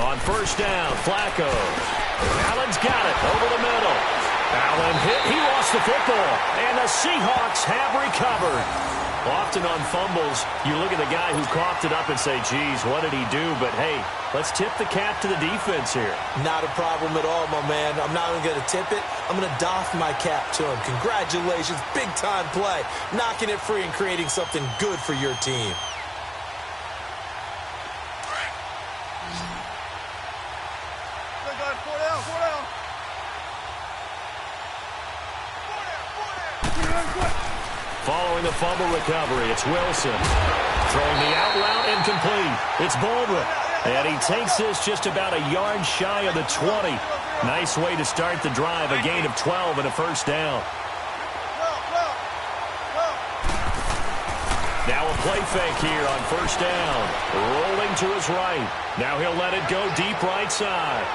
On first down, Flacco. Allen's got it over the middle. Allen hit. He lost the football. And the Seahawks have recovered. Often on fumbles, you look at the guy who coughed it up and say, geez, what did he do? But, hey, let's tip the cap to the defense here. Not a problem at all, my man. I'm not even going to tip it. I'm going to doff my cap to him. Congratulations. Big-time play. Knocking it free and creating something good for your team. Following the fumble recovery, it's Wilson. Throwing the out route, incomplete. It's Baldwin. And he takes this just about a yard shy of the 20. Nice way to start the drive. A gain of 12 and a first down. Now a play fake here on first down. Rolling to his right. Now he'll let it go deep right side.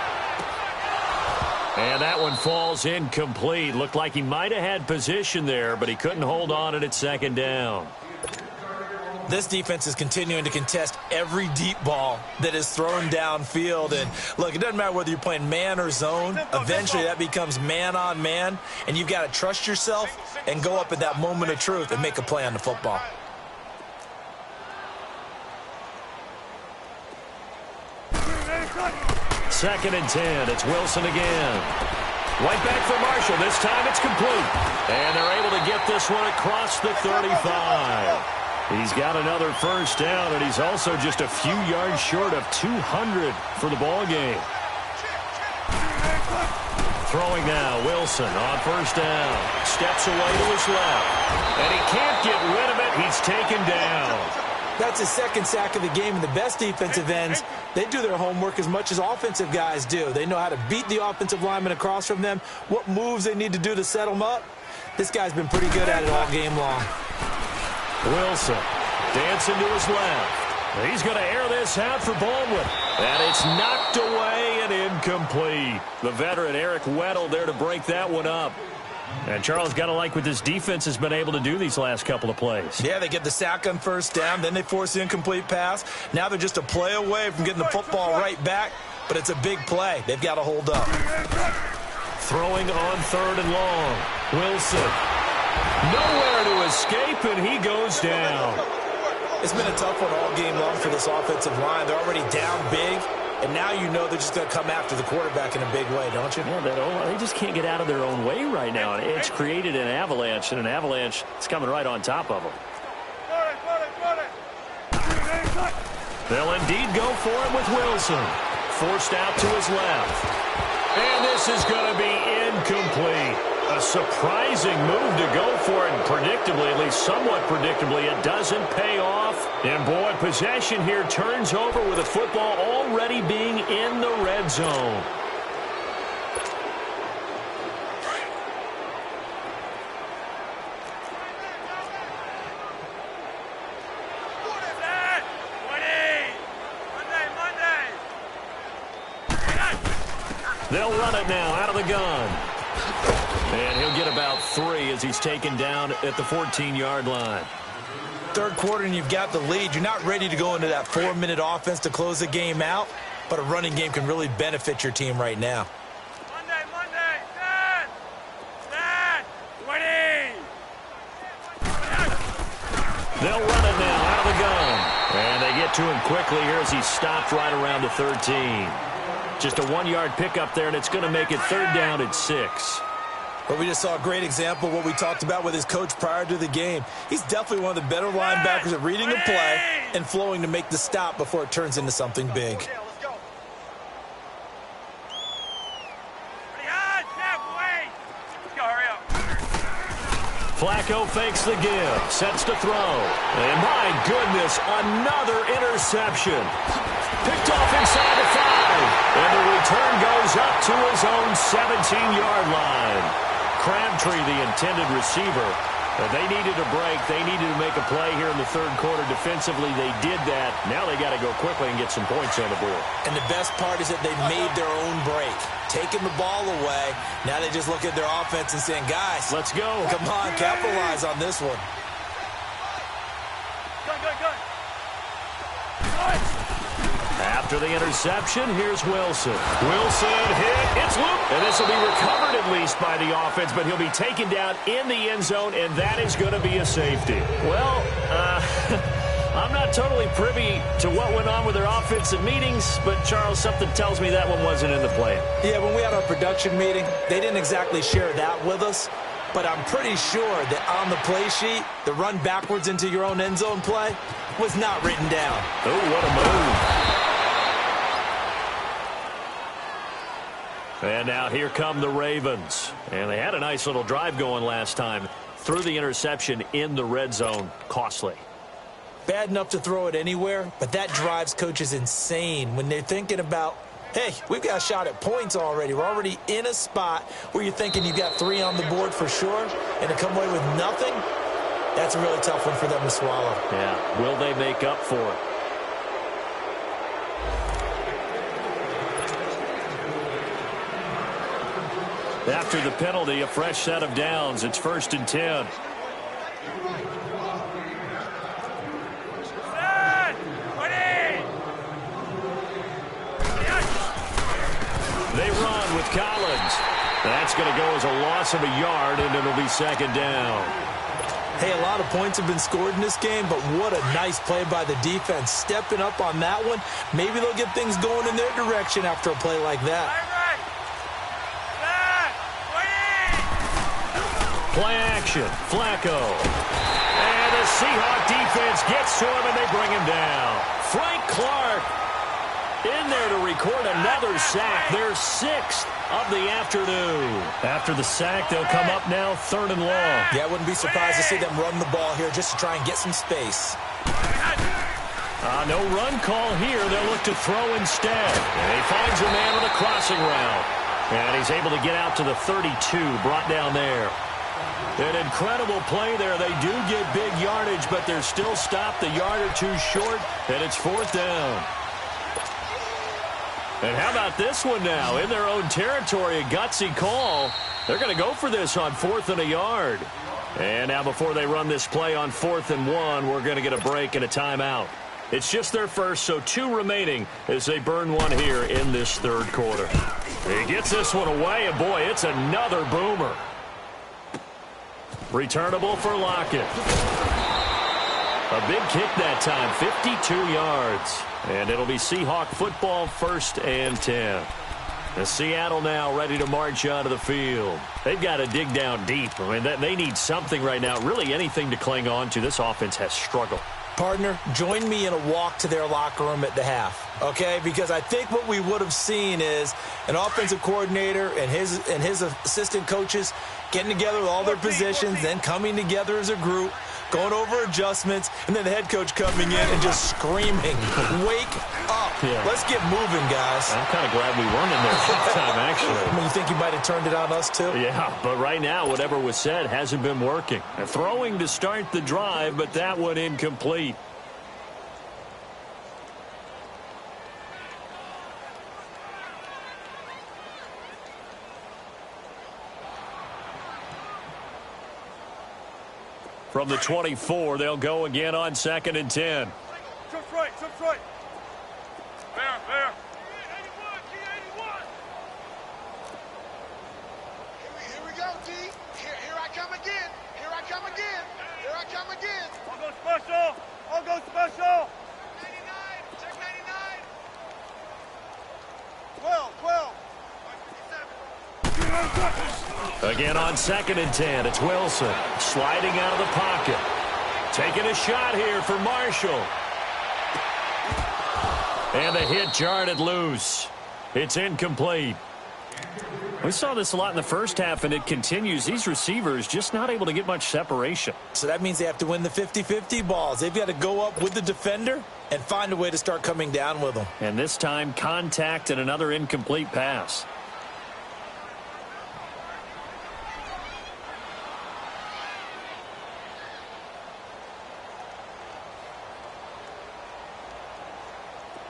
And that one falls incomplete. Looked like he might have had position there, but he couldn't hold on at second down. This defense is continuing to contest every deep ball that is thrown downfield. And, look, it doesn't matter whether you're playing man or zone. Eventually, that becomes man on man. And you've got to trust yourself and go up at that moment of truth and make a play on the football. Second and 10. It's Wilson again. Right back for Marshall. This time it's complete. And they're able to get this one across the 35. He's got another first down, and he's also just a few yards short of 200 for the ball game. Throwing now, Wilson on first down. Steps away to his left. And he can't get rid of it. He's taken down. That's his second sack of the game, and the best defensive ends, they do their homework as much as offensive guys do. They know how to beat the offensive lineman across from them, what moves they need to do to set them up. This guy's been pretty good at it all game long. Wilson dancing to his left. He's going to air this out for Baldwin. And it's knocked away and incomplete. The veteran Eric Weddle there to break that one up. And Charles, got to like what this defense has been able to do these last couple of plays. Yeah, they get the sack on first down, then they force the incomplete pass. Now they're just a play away from getting the football right back, but it's a big play. They've got to hold up. Throwing on third and long. Wilson. Nowhere to escape, and he goes down. It's been a tough one all game long for this offensive line. They're already down big, and now you know they're just going to come after the quarterback in a big way, don't you? Yeah, they just can't get out of their own way right now. And it's created an avalanche, and an avalanche is coming right on top of them. They'll indeed go for it with Wilson. Forced out to his left. And this is going to be incomplete. A surprising move to go for it, and predictably, at least somewhat predictably, it doesn't pay off. And boy, possession here turns over with the football already being in the red zone. They'll run it now out of the gun. And he'll get about 3 as he's taken down at the 14-yard line. Third quarter and you've got the lead. You're not ready to go into that 4-minute offense to close the game out, but a running game can really benefit your team right now. Monday, stand, 20. They'll run it now out of the gun. And they get to him quickly here as he's stopped right around the 13. Just a 1-yard pickup there, and it's going to make it third down at 6. But we just saw a great example of what we talked about with his coach prior to the game. He's definitely one of the better linebackers at reading a play and flowing to make the stop before it turns into something big. Flacco fakes the give, sets to throw. And my goodness, another interception. Picked off inside the 5. And the return goes up to his own 17-yard line. Crabtree, the intended receiver. They needed a break. They needed to make a play here in the third quarter. Defensively, they did that. Now they got to go quickly and get some points on the board. And the best part is that they made their own break. Taking the ball away. Now they just look at their offense and saying, guys, let's go. Come on, capitalize on this one. Good. After the interception, here's Wilson. Wilson hit. It's looped. And this will be recovered at least by the offense, but he'll be taken down in the end zone, and that is going to be a safety. Well, I'm not totally privy to what went on with their offensive meetings, but, Charles, something tells me that one wasn't in the plan. Yeah, when we had our production meeting, they didn't exactly share that with us, but I'm pretty sure that on the play sheet, the run backwards into your own end zone play was not written down. Oh, what a move. And now here come the Ravens. And they had a nice little drive going last time. Threw the interception in the red zone. Costly. Bad enough to throw it anywhere, but that drives coaches insane when they're thinking about, hey, we've got a shot at points already. We're already in a spot where you're thinking you've got 3 on the board for sure, and to come away with nothing, that's a really tough one for them to swallow. Yeah, will they make up for it? After the penalty, a fresh set of downs. It's 1st and 10. with Collins. That's going to go as a loss of a yard, and it'll be second down. Hey, a lot of points have been scored in this game, but what a nice play by the defense. Stepping up on that one, maybe they'll get things going in their direction after a play like that. Play action, Flacco. And the Seahawk defense gets to him, and they bring him down. Frank Clark in there to record another sack, their sixth of the afternoon. After the sack, they'll come up now 3rd and long. Yeah, I wouldn't be surprised to see them run the ball here just to try and get some space. No run call here. They'll look to throw instead. And he finds a man with a crossing route. And he's able to get out to the 32, brought down there. An incredible play there. They do get big yardage, but they're still stopped a yard or two short, and it's 4th down. And how about this one now? In their own territory, a gutsy call. They're going to go for this on 4th and a yard. And now before they run this play on 4th and 1, we're going to get a break and a timeout. It's just their first, so 2 remaining as they burn one here in this 3rd quarter. He gets this one away, and boy, it's another boomer. Returnable for Lockett. A big kick that time, 52 yards. And it'll be Seahawk football, 1st and 10. And Seattle now ready to march onto the field. They've got to dig down deep. I mean, they need something right now, really anything to cling on to. This offense has struggled. Partner, join me in a walk to their locker room at the half, okay? Because I think what we would have seen is an offensive coordinator and his assistant coaches getting together with all their positions, then coming together as a group, going over adjustments, and then the head coach coming in and just screaming, wake up. Yeah. Let's get moving, guys. I'm kind of glad we weren't in there this time, actually. I mean, you think you might have turned it on us, too? Yeah, but right now, whatever was said hasn't been working. Throwing to start the drive, but that one incomplete. From the 24, they'll go again on 2nd and 10. Jump right. Fair. Here we go, D. Here I come again. I'll go special. 99. Check 99. 12. Again on 2nd and 10, it's Wilson sliding out of the pocket. Taking a shot here for Marshall. And the hit jarred it loose. It's incomplete. We saw this a lot in the first half, and it continues. These receivers just not able to get much separation. So that means they have to win the 50-50 balls. They've got to go up with the defender and find a way to start coming down with them. And this time, contact and another incomplete pass.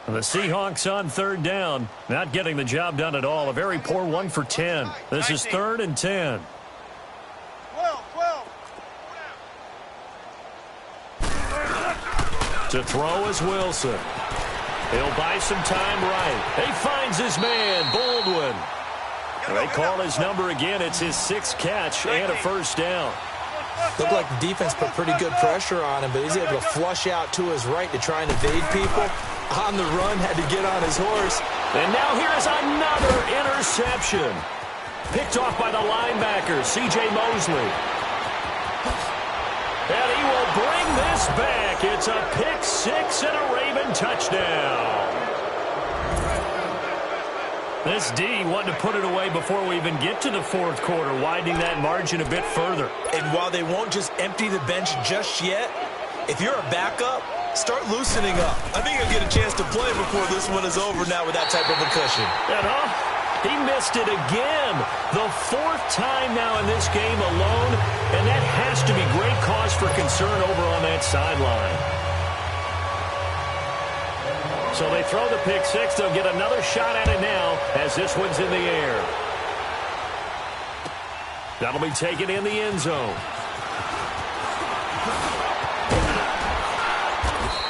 The Seahawks on 3rd down. Not getting the job done at all. A very poor 1 for 10. This is 3rd and 10. 12. To throw is Wilson. He'll buy some time right. He finds his man, Baldwin. They call his number again. It's his 6th catch and a 1st down. Looked like the defense put pretty good pressure on him, but he's able to flush out to his right to try and evade people. On the run, had to get on his horse. And now here's another interception. Picked off by the linebacker, C.J. Mosley. And he will bring this back. It's a pick 6 and a Raven touchdown. This D wanted to put it away before we even get to the 4th quarter, widening that margin a bit further. And while they won't just empty the bench just yet, if you're a backup, start loosening up. I think you'll get a chance to play before this one is over now with that type of a cushion. And he missed it again. The 4th time now in this game alone, and that has to be great cause for concern over on that sideline. So they throw the pick 6. They'll get another shot at it now as this one's in the air. That'll be taken in the end zone.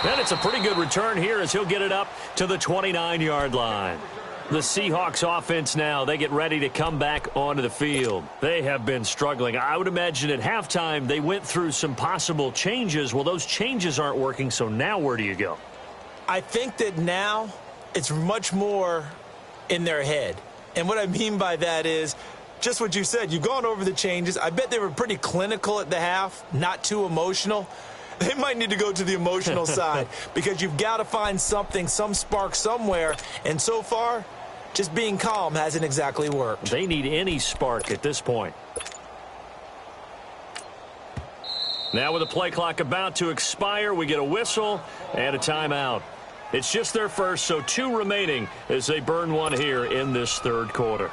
And it's a pretty good return here as he'll get it up to the 29-yard line. The Seahawks offense now, they get ready to come back onto the field. They have been struggling. I would imagine at halftime they went through some possible changes. Well, those changes aren't working, so now where do you go? I think that now it's much more in their head. And what I mean by that is just what you said. You've gone over the changes. I bet they were pretty clinical at the half, not too emotional. They might need to go to the emotional side because you've got to find something, some spark somewhere. And so far, just being calm hasn't exactly worked. They need any spark at this point. Now with the play clock about to expire, we get a whistle and a timeout. It's just their first, so 2 remaining as they burn one here in this third quarter.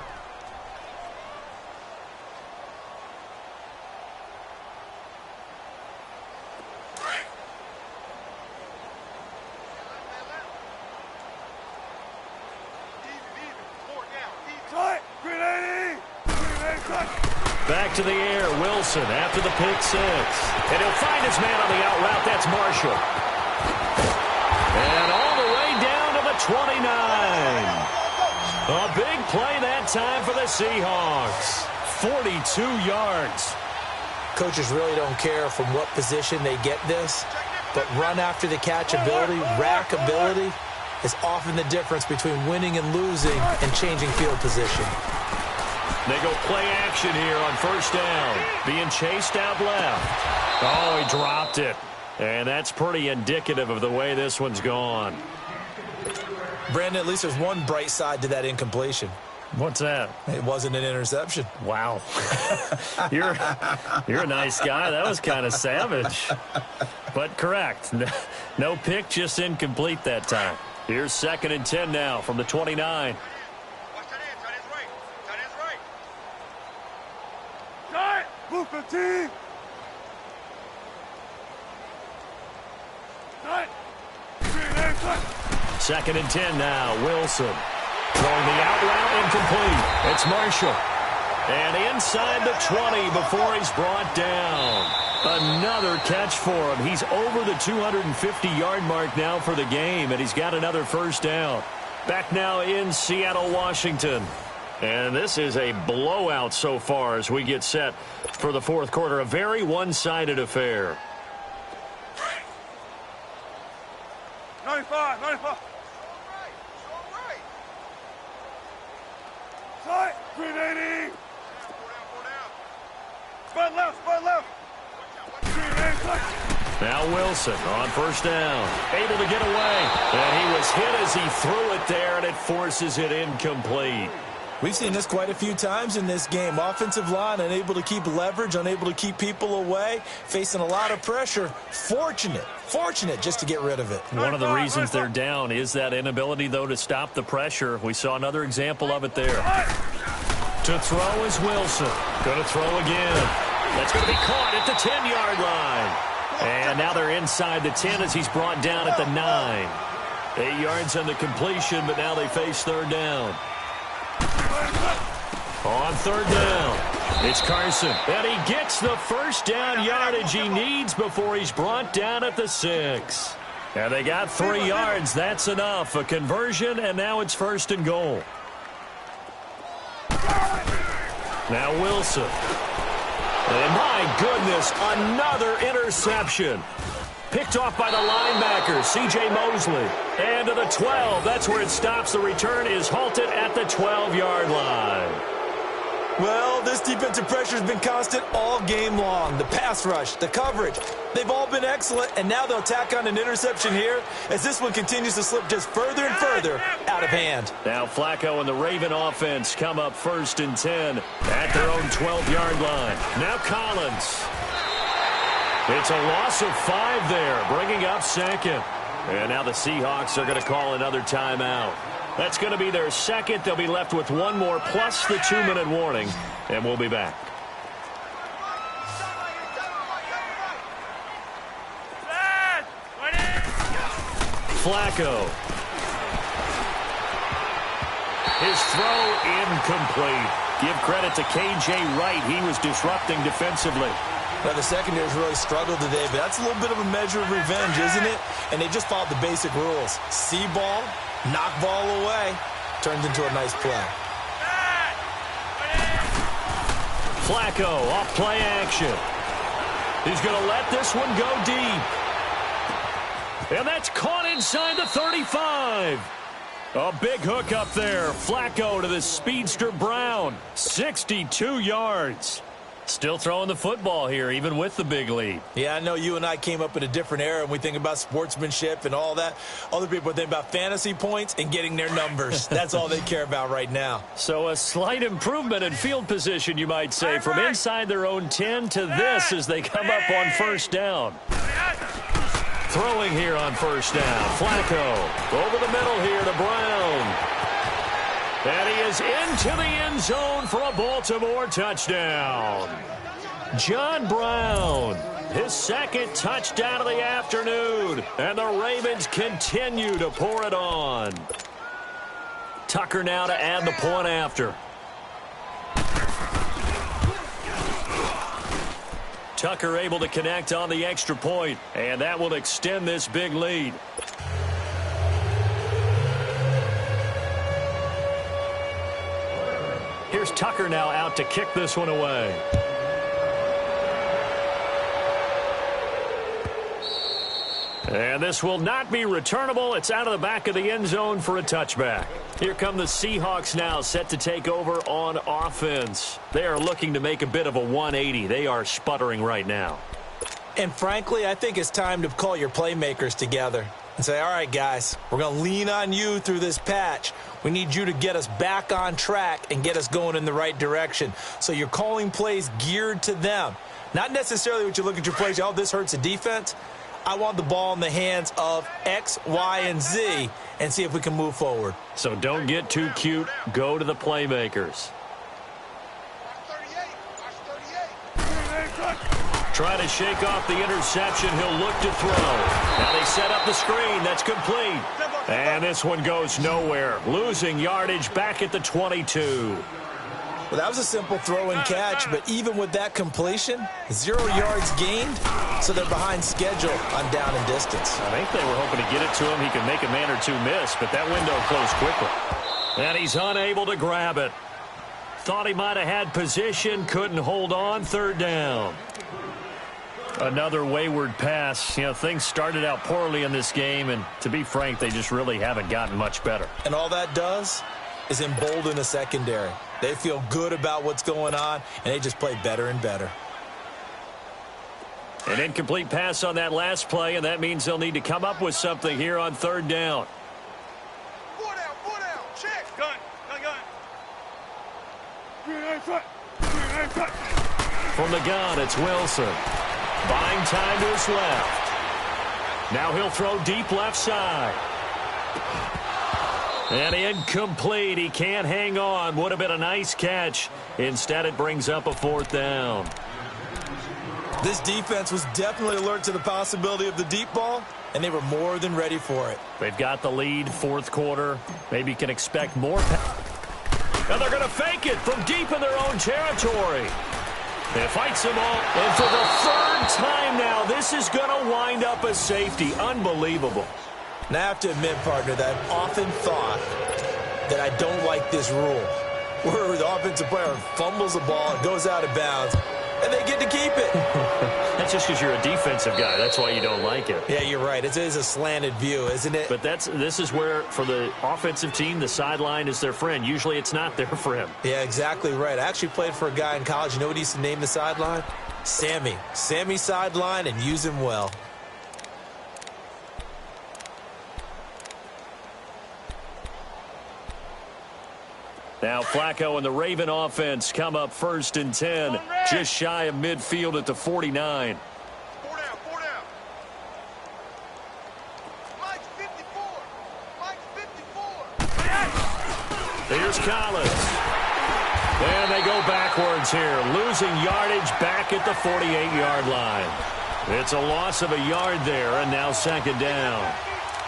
Back to the air, Wilson after the pick 6. And he'll find his man on the out route. That's Marshall. And all the way down to the 29. A big play that time for the Seahawks. 42 yards. Coaches really don't care from what position they get this, but run after the catch ability, rack ability is often the difference between winning and losing and changing field position. They go play action here on first down. Being chased out left. Oh, he dropped it. And that's pretty indicative of the way this one's gone. Brandon, at least there's one bright side to that incompletion. What's that? It wasn't an interception. Wow. You're a nice guy. That was kind of savage. But correct. No pick, just incomplete that time. Here's 2nd and 10 now from the 29. Move 15. 2nd and 10 now. Wilson throwing the out route, incomplete. It's Marshall. And inside the 20 before he's brought down. Another catch for him. He's over the 250-yard mark now for the game, and he's got another first down. Back now in Seattle, Washington. And this is a blowout so far as we get set for the fourth quarter. A very one-sided affair. 95. Side, 380. Spot left. 380. Now Wilson on first down. Able to get away. And he was hit as he threw it there, and it forces it incomplete. We've seen this quite a few times in this game. Offensive line unable to keep leverage, unable to keep people away, facing a lot of pressure. Fortunate just to get rid of it. One of the reasons they're down is that inability, though, to stop the pressure. We saw another example of it there. To throw is Wilson. Going to throw again. That's going to be caught at the 10-yard line. And now they're inside the 10 as he's brought down at the 9. 8 yards on the completion, but now they face third down. On third down, it's Carson. And he gets the first down yardage he needs before he's brought down at the 6. And they got 3 yards. That's enough. A conversion, and now it's 1st and goal. Now Wilson. And my goodness, another interception. Picked off by the linebacker, C.J. Mosley. And to the 12. That's where it stops. The return is halted at the 12-yard line. Well, this defensive pressure has been constant all game long. The pass rush, the coverage, they've all been excellent, and now they'll tack on an interception here as this one continues to slip just further and further out of hand. Now Flacco and the Raven offense come up 1st and 10 at their own 12-yard line. Now Collins. It's a loss of 5 there, bringing up 2nd. And now the Seahawks are going to call another timeout. That's going to be their 2nd. They'll be left with 1 more plus the 2-minute warning, and we'll be back. Flacco. His throw incomplete. Give credit to K.J. Wright. He was disrupting defensively. Now, the secondary's really struggled today, but that's a little bit of a measure of revenge, isn't it? And they just followed the basic rules. See ball, knock ball away. turns into a nice play. Flacco off play action. He's going to let this one go deep. And that's caught inside the 35. A big hook up there. Flacco to the speedster Brown. 62 yards. Still throwing the football here, even with the big lead. Yeah, I know you and I came up in a different era, and we think about sportsmanship and all that. Other people think about fantasy points and getting their numbers. That's all they care about right now. So a slight improvement in field position, you might say, from inside their own 10 to this as they come up on first down. Throwing here on first down. Flacco over the middle here to Brown. And he is into the end zone for a Baltimore touchdown. John Brown, his second touchdown of the afternoon. And the Ravens continue to pour it on. Tucker now to add the point after. Tucker able to connect on the extra point, and that will extend this big lead. Here's Tucker now out to kick this one away. And this will not be returnable. It's out of the back of the end zone for a touchback. Here come the Seahawks now, set to take over on offense. They are looking to make a bit of a 180. They are sputtering right now. And frankly, I think it's time to call your playmakers together and say, all right, guys, we're going to lean on you through this patch. We need you to get us back on track and get us going in the right direction. So you're calling plays geared to them. Not necessarily what you look at your plays, oh, this hurts the defense. I want the ball in the hands of X, Y, and Z and see if we can move forward. So don't get too cute. Go to the playmakers. Try to shake off the interception. He'll look to throw. Now they set up the screen. That's complete. And this one goes nowhere. Losing yardage back at the 22. Well, that was a simple throw and catch, but even with that completion, 0 yards gained, so they're behind schedule on down and distance. I think they were hoping to get it to him. He could make a man or two miss, but that window closed quickly. And he's unable to grab it. Thought he might have had position, couldn't hold on, third down. Another wayward pass. You know, things started out poorly in this game, and to be frank, they just really haven't gotten much better. And all that does is embolden the secondary. They feel good about what's going on, and they just play better and better. An incomplete pass on that last play, and that means they'll need to come up with something here on third down. Four down, check. Gun. From the gun, it's Wilson. Buying time to his left. Now he'll throw deep left side. And incomplete. He can't hang on. Would have been a nice catch. Instead, it brings up a fourth down. This defense was definitely alert to the possibility of the deep ball, and they were more than ready for it. They've got the lead, fourth quarter. Maybe you can expect more. And they're going to fake it from deep in their own territory. It fights them all. And for the third time now, this is going to wind up a safety. Unbelievable. And I have to admit, partner, that I've often thought that I don't like this rule, where the offensive player fumbles the ball, it goes out of bounds, and they get to keep it. That's just because you're a defensive guy. That's why you don't like it. Yeah, you're right. It is a slanted view, isn't it? But this is where, for the offensive team, the sideline is their friend. Usually it's not their friend. Yeah, exactly right. I actually played for a guy in college. You know what he used to name the sideline? Sammy. Sammy sideline, and use him well. Now Flacco and the Raven offense come up first and 10, just shy of midfield at the 49. Four down. Mike's 54. Here's Collins. And they go backwards here, losing yardage back at the 48-yard line. It's a loss of a yard there, and now second down.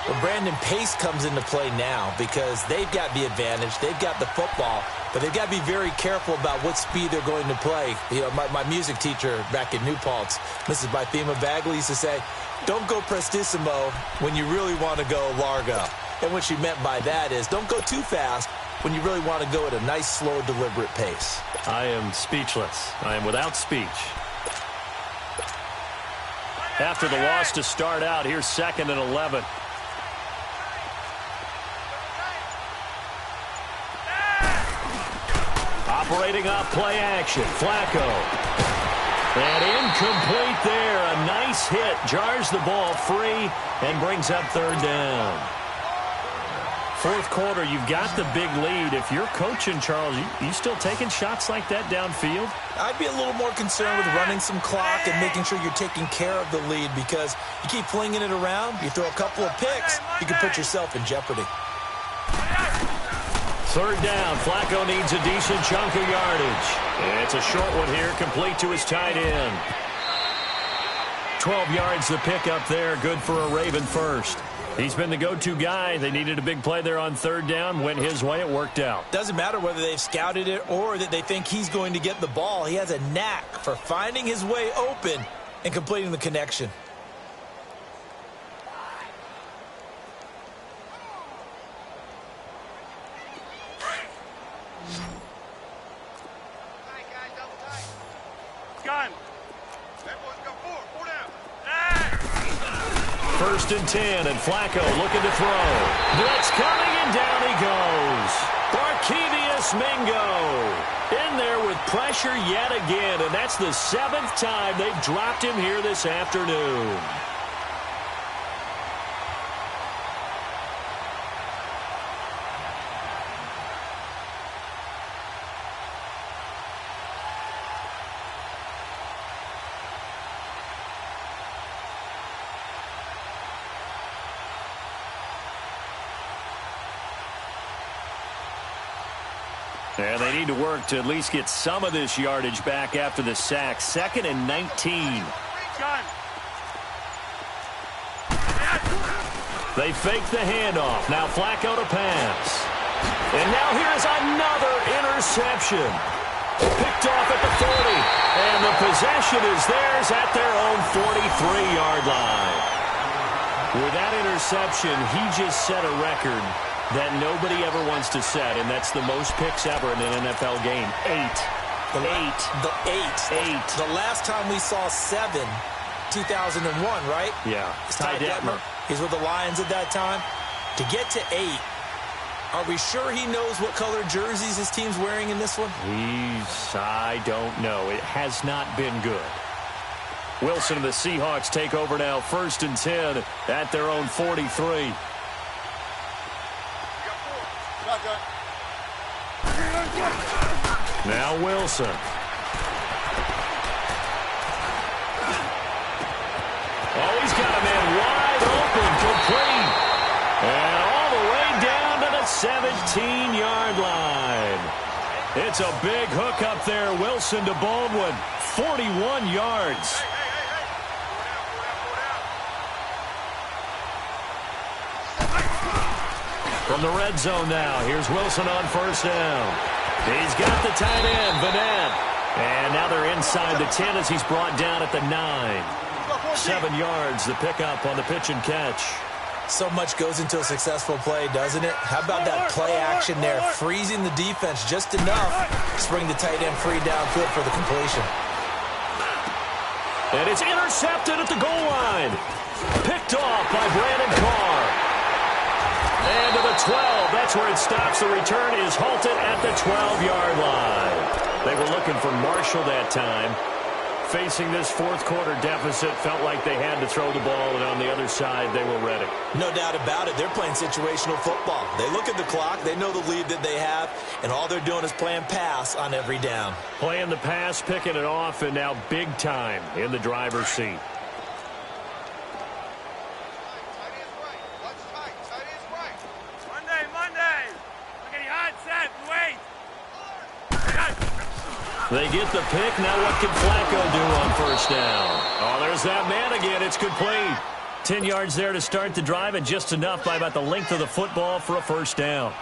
Well, Brandon, pace comes into play now because they've got the advantage. They've got the football, but they've got to be very careful about what speed they're going to play. You know, my music teacher back in New Paltz, Mrs. Bythema Bagley, used to say, don't go prestissimo when you really want to go largo. And what she meant by that is don't go too fast when you really want to go at a nice, slow, deliberate pace. I am speechless. I am without speech. After the loss to start out, here's 2nd and 11. Operating off play action. Flacco. And incomplete there. A nice hit. Jars the ball free and brings up 3rd down. 4th quarter, you've got the big lead. If you're coaching, Charles, you still taking shots like that downfield? I'd be a little more concerned with running some clock and making sure you're taking care of the lead, because you keep flinging it around, you throw a couple of picks, you can put yourself in jeopardy. 3rd down. Flacco needs a decent chunk of yardage. And it's a short one here, complete to his tight end. 12 yards the pick up there, good for a Raven first. He's been the go-to guy. They needed a big play there on 3rd down. Went his way. It worked out. Doesn't matter whether they've scouted it or that they think he's going to get the ball. He has a knack for finding his way open and completing the connection. Gun. 1st and 10, and Flacco looking to throw. Blitz coming, and down he goes. Barkevius Mingo in there with pressure yet again, and that's the 7th time they've dropped him here this afternoon. And they need to work to at least get some of this yardage back after the sack. 2nd and 19. They fake the handoff. Now Flacco to pass. And now here's another interception. Picked off at the 40. And the possession is theirs at their own 43-yard line. With that interception, he just set a record that nobody ever wants to set, and that's the most picks ever in an NFL game. 8. The last time we saw 7, 2001, right? Yeah. Ty Detmer. He's with the Lions at that time. To get to 8, are we sure he knows what color jerseys his team's wearing in this one? I don't know. It has not been good. Wilson and the Seahawks take over now. 1st and 10 at their own 43. Now Wilson. Oh, he's got a man wide open, complete. And all the way down to the 17-yard line. It's a big hook up there. Wilson to Baldwin. 41 yards. From the red zone now, here's Wilson on 1st down. He's got the tight end, Vanette. And now they're inside the 10 as he's brought down at the 9. 7 yards, the pickup on the pitch and catch. So much goes into a successful play, doesn't it? How about that play action there, freezing the defense just enough to bring the tight end free downfield for the completion. And it's intercepted at the goal line. Picked off by Brandon Carr. And to the 12. That's where it stops. The return is halted at the 12-yard line. They were looking for Marshall that time. Facing this 4th quarter deficit, felt like they had to throw the ball, and on the other side, they were ready. No doubt about it. They're playing situational football. They look at the clock. They know the lead that they have, and all they're doing is playing pass on every down. Playing the pass, picking it off, and now big time in the driver's seat. They get the pick. Now what can Flacco do on 1st down? Oh, there's that man again. It's complete. 10 yards there to start the drive, and just enough by about the length of the football for a 1st down.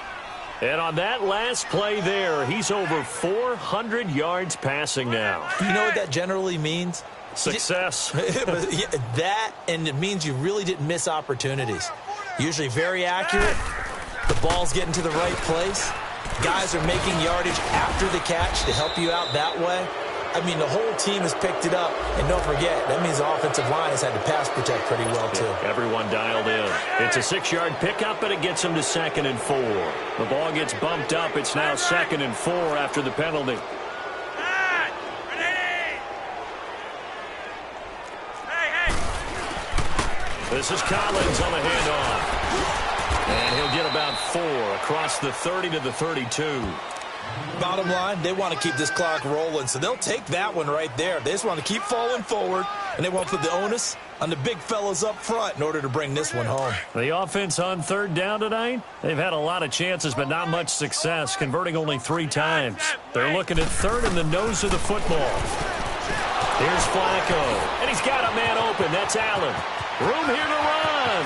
And on that last play there, he's over 400 yards passing now. Do you know what that generally means? Success. That, and it means you really didn't miss opportunities. Usually very accurate. The ball's getting to the right place. guys are making yardage after the catch to help you out that way, I mean, the whole team has picked it up. And don't forget, that means the offensive line has had to pass protect pretty well, too. Everyone dialed in. It's a 6-yard pickup, and it gets them to 2nd and 4. The ball gets bumped up. It's now 2nd and 4 after the penalty. This is Collins on the handoff. And he'll get about 4 across the 30 to the 32. Bottom line, they want to keep this clock rolling, so they'll take that one right there. They just want to keep falling forward, and they won't put the onus on the big fellas up front in order to bring this one home. The offense on 3rd down tonight, they've had a lot of chances, but not much success, converting only 3 times. They're looking at 3rd in the nose of the football. Here's Flacco, and he's got a man open. That's Allen. Room here to run.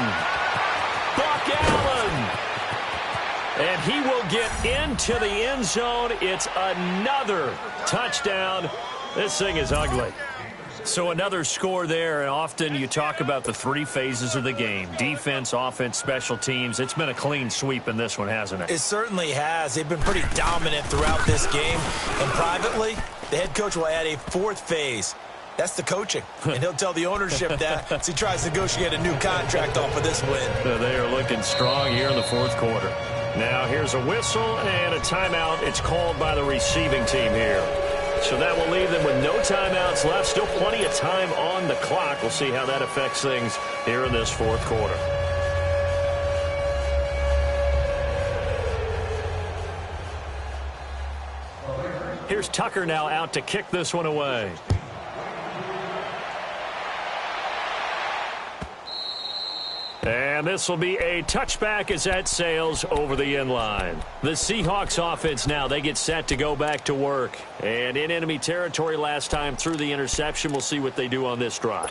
Buck Allen. And he will get into the end zone. It's another touchdown. This thing is ugly. So another score there, and often you talk about the 3 phases of the game. Defense, offense, special teams. It's been a clean sweep in this one, hasn't it? It certainly has. They've been pretty dominant throughout this game. And privately, the head coach will add a 4th phase. That's the coaching. And he'll tell the ownership that as he tries to negotiate a new contract off of this win. They are looking strong here in the 4th quarter. Now here's a whistle and a timeout. It's called by the receiving team here. So that will leave them with no timeouts left. Still plenty of time on the clock. We'll see how that affects things here in this 4th quarter. Here's Tucker now out to kick this one away. And this will be a touchback as that sails over the end line. The Seahawks offense now, they get set to go back to work. And in enemy territory last time through the interception. We'll see what they do on this drive.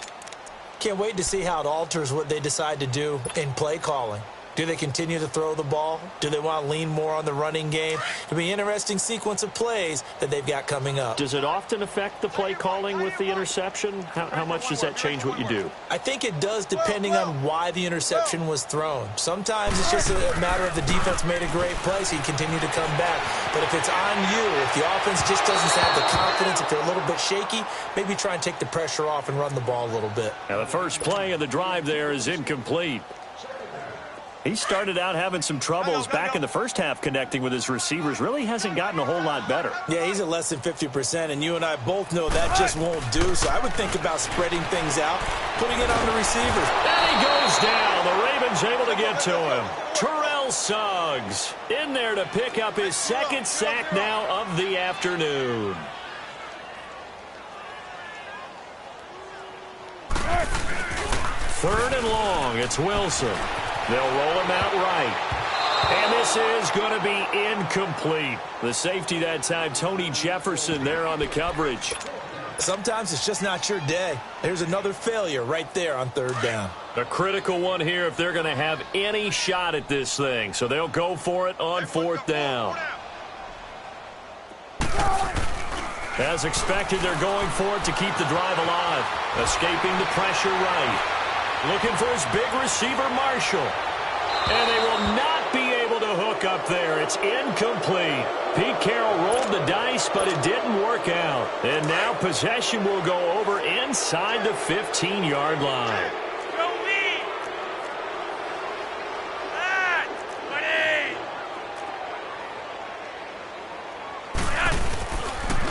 Can't wait to see how it alters what they decide to do in play calling. Do they continue to throw the ball? Do they want to lean more on the running game? It'll be an interesting sequence of plays that they've got coming up. Does it often affect the play calling with the interception? How much does that change what you do? I think it does depending on why the interception was thrown. Sometimes it's just a matter of the defense made a great play, so you continue to come back. But if it's on you, if the offense just doesn't have the confidence, if they're a little bit shaky, maybe try and take the pressure off and run the ball a little bit. Now the first play of the drive there is incomplete. He started out having some troubles back in the first half connecting with his receivers. Really hasn't gotten a whole lot better. Yeah, he's at less than 50%, and you and I both know that just won't do. So I would think about spreading things out, putting it on the receivers. And he goes down. The Ravens able to get to him. Terrell Suggs in there to pick up his 2nd sack now of the afternoon. Third and long. It's Wilson. They'll roll him out right. And this is going to be incomplete. The safety that time, Tony Jefferson, there on the coverage. Sometimes it's just not your day. There's another failure right there on 3rd down. A critical one here if they're going to have any shot at this thing. So they'll go for it on 4th down. As expected, they're going for it to keep the drive alive. Escaping the pressure right. Looking for his big receiver, Marshall. And they will not be able to hook up there. It's incomplete. Pete Carroll rolled the dice, but it didn't work out. And now possession will go over inside the 15-yard line.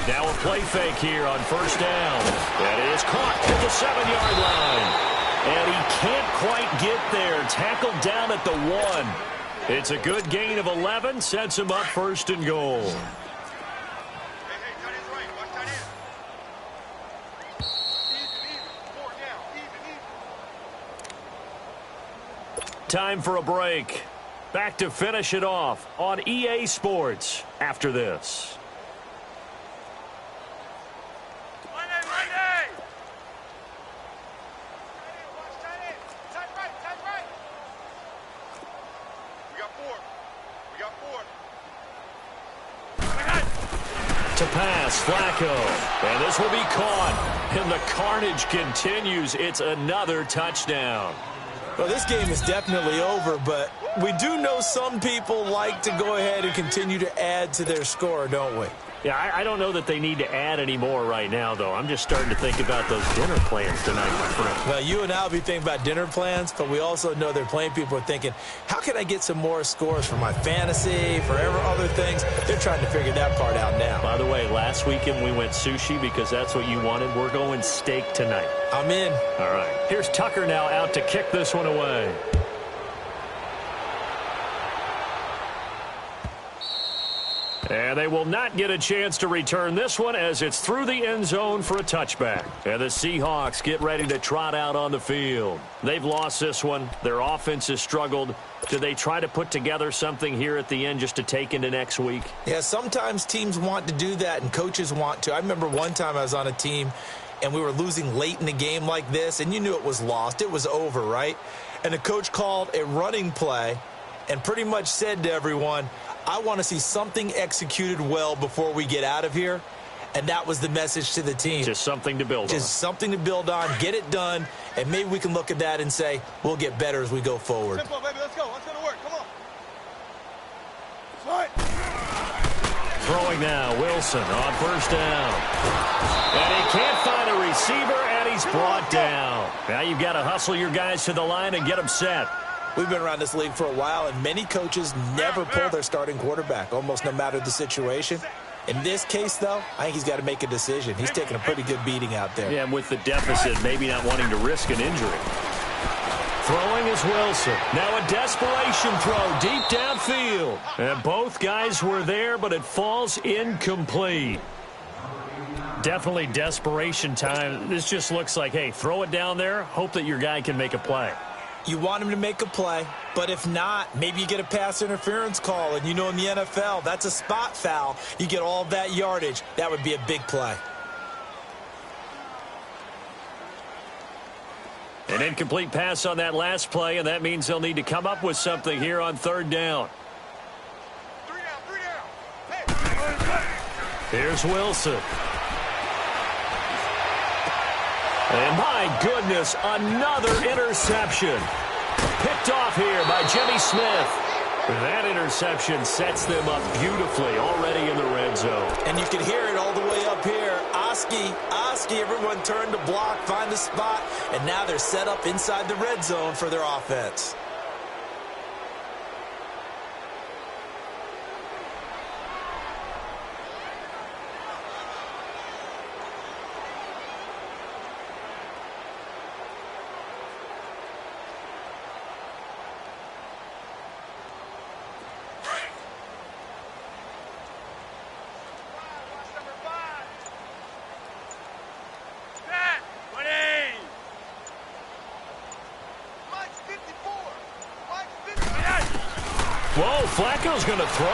Now a play fake here on 1st down. That is caught at the 7-yard line. And he can't quite get there. Tackled down at the 1. It's a good gain of 11. Sets him up 1st and goal. Time for a break. Back to finish it off on EA Sports after this. To pass, Flacco. And this will be caught. And the carnage continues. It's another touchdown. Well, this game is definitely over, but we do know some people like to go ahead and continue to add to their score, don't we? Yeah, I don't know that they need to add any more right now, though. I'm just starting to think about those dinner plans tonight, my friend. Well, you and I will be thinking about dinner plans, but we also know they're playing people are thinking, how can I get some more scores for my fantasy, for other things? They're trying to figure that part out now. By the way, last weekend we went sushi because that's what you wanted. We're going steak tonight. I'm in. All right. Here's Tucker now out to kick this one away. And they will not get a chance to return this one as it's through the end zone for a touchback. And the Seahawks get ready to trot out on the field. They've lost this one. Their offense has struggled. Do they try to put together something here at the end just to take into next week? Yeah, sometimes teams want to do that and coaches want to. I remember one time I was on a team and we were losing late in the game like this, and you knew it was lost. It was over, right? And the coach called a running play and pretty much said to everyone, I want to see something executed well before we get out of here. And that was the message to the team. Just something to build on. Just something to build on, get it done, and maybe we can look at that and say, we'll get better as we go forward. Simple, baby. Let's go. Let's go to work. Come on. Right. Throwing now, Wilson on first down. And he can't find a receiver, and he's brought down. Now you've got to hustle your guys to the line and get them set. We've been around this league for a while, and many coaches never pull their starting quarterback, almost no matter the situation. In this case, though, I think he's got to make a decision. He's taking a pretty good beating out there. Yeah, with the deficit, maybe not wanting to risk an injury. Throwing is Wilson. Now a desperation throw deep downfield. And both guys were there, but it falls incomplete. Definitely desperation time. This just looks like, hey, throw it down there, hope that your guy can make a play. You want him to make a play, but if not, maybe you get a pass interference call, and you know in the NFL, that's a spot foul. You get all of that yardage. That would be a big play. An incomplete pass on that last play, and that means they'll need to come up with something here on third down. Three down. Hey. Here's Wilson. And my goodness, another interception. Picked off here by Jimmy Smith. That interception sets them up beautifully already in the red zone. And you can hear it all the way up here. Oski, everyone turned to block, find a spot, and now they're set up inside the red zone for their offense. Whoa, Flacco's going to throw.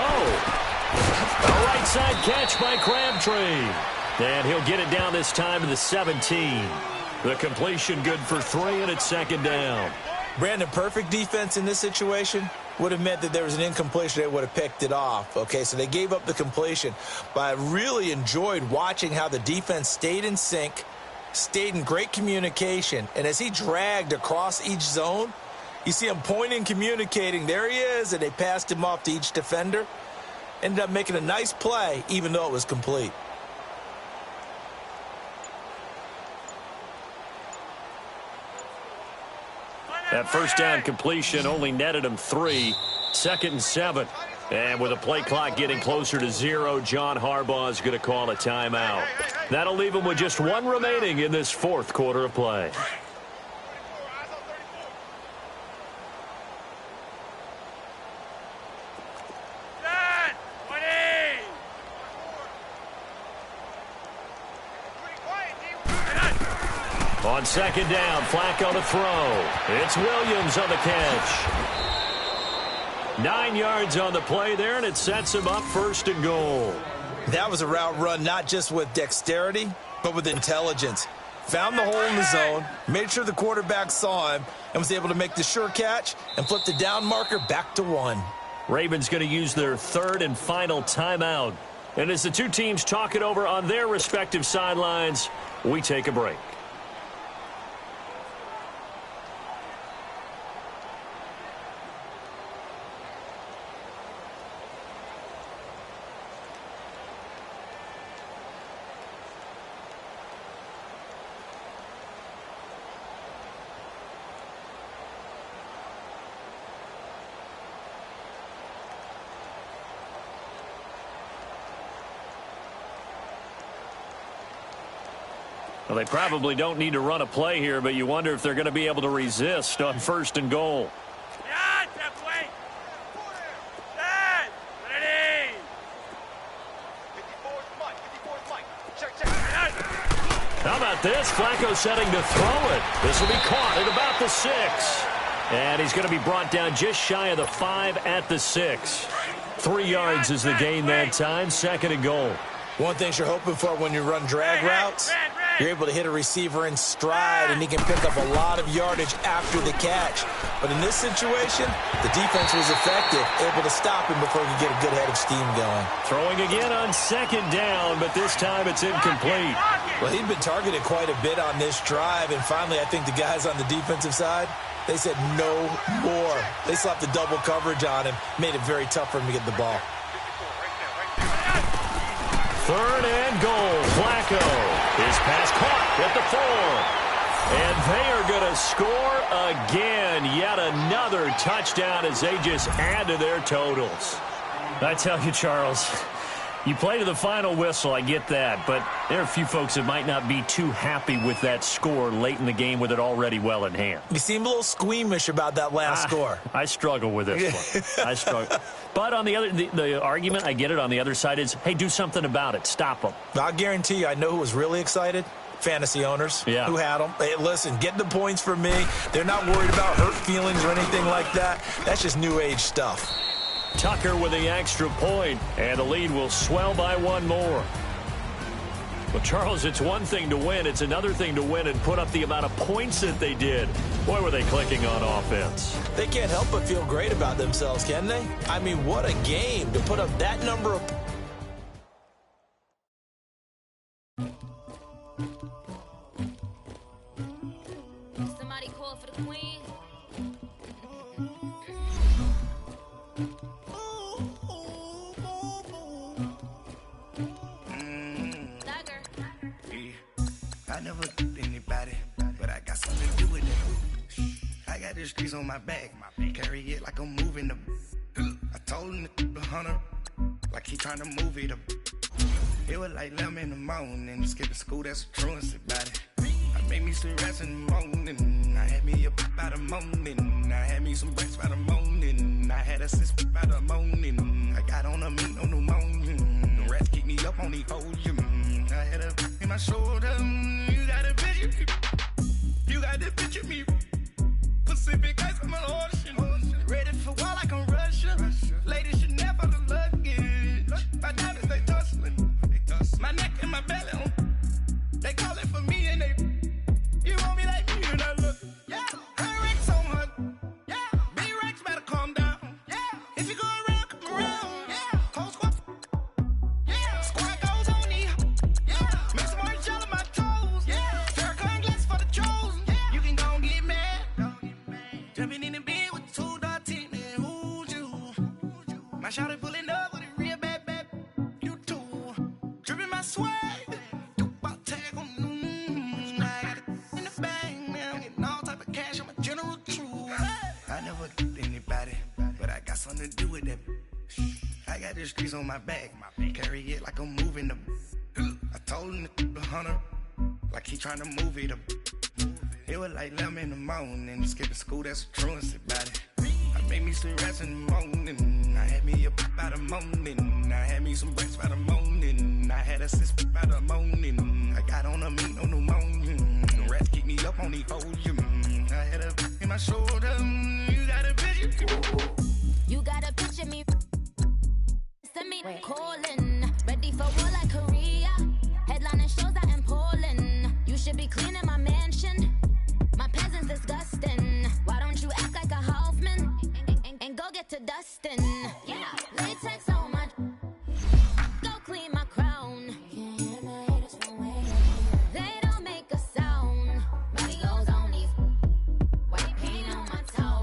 A right side catch by Crabtree. And he'll get it down this time to the 17. The completion good for 3, and it's second down. Brandon, perfect defense in this situation would have meant that there was an incompletion. They would have picked it off. Okay, so they gave up the completion. But I really enjoyed watching how the defense stayed in sync, stayed in great communication. And as he dragged across each zone, you see him pointing, communicating. There he is, and they passed him off to each defender. Ended up making a nice play, even though it was complete. That first down completion only netted him 3. 2nd and 7. And with a play clock getting closer to 0, John Harbaugh is going to call a timeout. That'll leave him with just 1 remaining in this 4th quarter of play. On second down, Flacco to throw. It's Williams on the catch. 9 yards on the play there, and it sets him up 1st and goal. That was a route run not just with dexterity, but with intelligence. Found the hole in the zone, made sure the quarterback saw him, and was able to make the sure catch and flip the down marker back to 1. Ravens going to use their 3rd and final timeout. And as the two teams talk it over on their respective sidelines, we take a break. Well, they probably don't need to run a play here, but you wonder if they're going to be able to resist on 1st and goal. How about this? Flacco setting to throw it. This will be caught at about the 6. And he's going to be brought down just shy of the 5 at the 6. 3 yards is the gain that time. 2nd and goal. One thing you're hoping for when you run drag routes, you're able to hit a receiver in stride, and he can pick up a lot of yardage after the catch. But in this situation, the defense was effective, able to stop him before he could get a good head of steam going. Throwing again on 2nd down, but this time it's incomplete. Well, he'd been targeted quite a bit on this drive, and finally I think the guys on the defensive side, they said no more. They slapped the double coverage on him, made it very tough for him to get the ball. 3rd and goal. Flacco. His pass caught at the 4. And they are going to score again. Yet another touchdown as they just add to their totals. I tell you, Charles, you play to the final whistle, I get that. But there are a few folks that might not be too happy with that score late in the game with it already well in hand. You seem a little squeamish about that last score. I struggle with this one. I struggle. But on the argument, I get it, on the other side is, hey, do something about it. Stop them. I'll guarantee you, I know who was really excited. Fantasy owners who had them. Hey, listen, get the points for me. They're not worried about hurt feelings or anything like that. That's just new age stuff. Tucker with the extra point, and the lead will swell by 1 more. Well, Charles, it's one thing to win. It's another thing to win and put up the amount of points that they did. Boy, were they clicking on offense. They can't help but feel great about themselves, can they? I mean, what a game to put up that number of... Somebody call for the queen. I never did anybody, but I got something to do with it. I got the streets on my back, carry it like I'm moving the. I told him the hunter, like he trying to move it up. It was like 11 in the morning, skipping school, that's a truancy about it. I made me some rats in the morning, I had me a pop by the morning, I had me some breaks by the morning, I had a sis by the morning, I got on a meat on the morning, the rats keep me up on the podium, I had a in my shoulder, you got a picture, you got the picture me, Pacific ice on my ocean, ready for war like I'm Russian, ladies should never the luggage, my diamonds they tussling, my neck and my belly on, they call it for me and they, you want me like me and I look, yeah, her Rex on her, yeah, B-Rex better calm down, yeah, if you go around, come around, yeah, cold squad, yeah, squad goes on me, yeah, make some orange gel on my toes, yeah, Farrakhan glass for the chosen, yeah, you can go and get mad, jumping in the bed with 2 dark teeth, man, who's you, my shawty pulling up with a real bad, you too, dripping my swag, I never did anybody, but I got something to do with that. I got the streets on my back, carry it like I'm moving the. I told him the hunter, like he trying to move it up. It was like 11 in the morning, skipping school, that's a truancy about it. I made me some rats in the morning, I had me a pop by the morning, I had me some breaks by the morning, I had a sis by the morning, I got on a meat on the morning, the rats keep me up on the podium, I had a in my shoulder, you got a picture. You got a picture me. Send me calling, ready for war like Korea. Headlining shows out in Poland. You should be cleaning my mansion. My peasants disgusting. Why don't you act like a Hoffman and go get to dustin'? Yeah, latex on my. Go clean my crown. They don't make a sound. Body goes on these. White paint on my toe.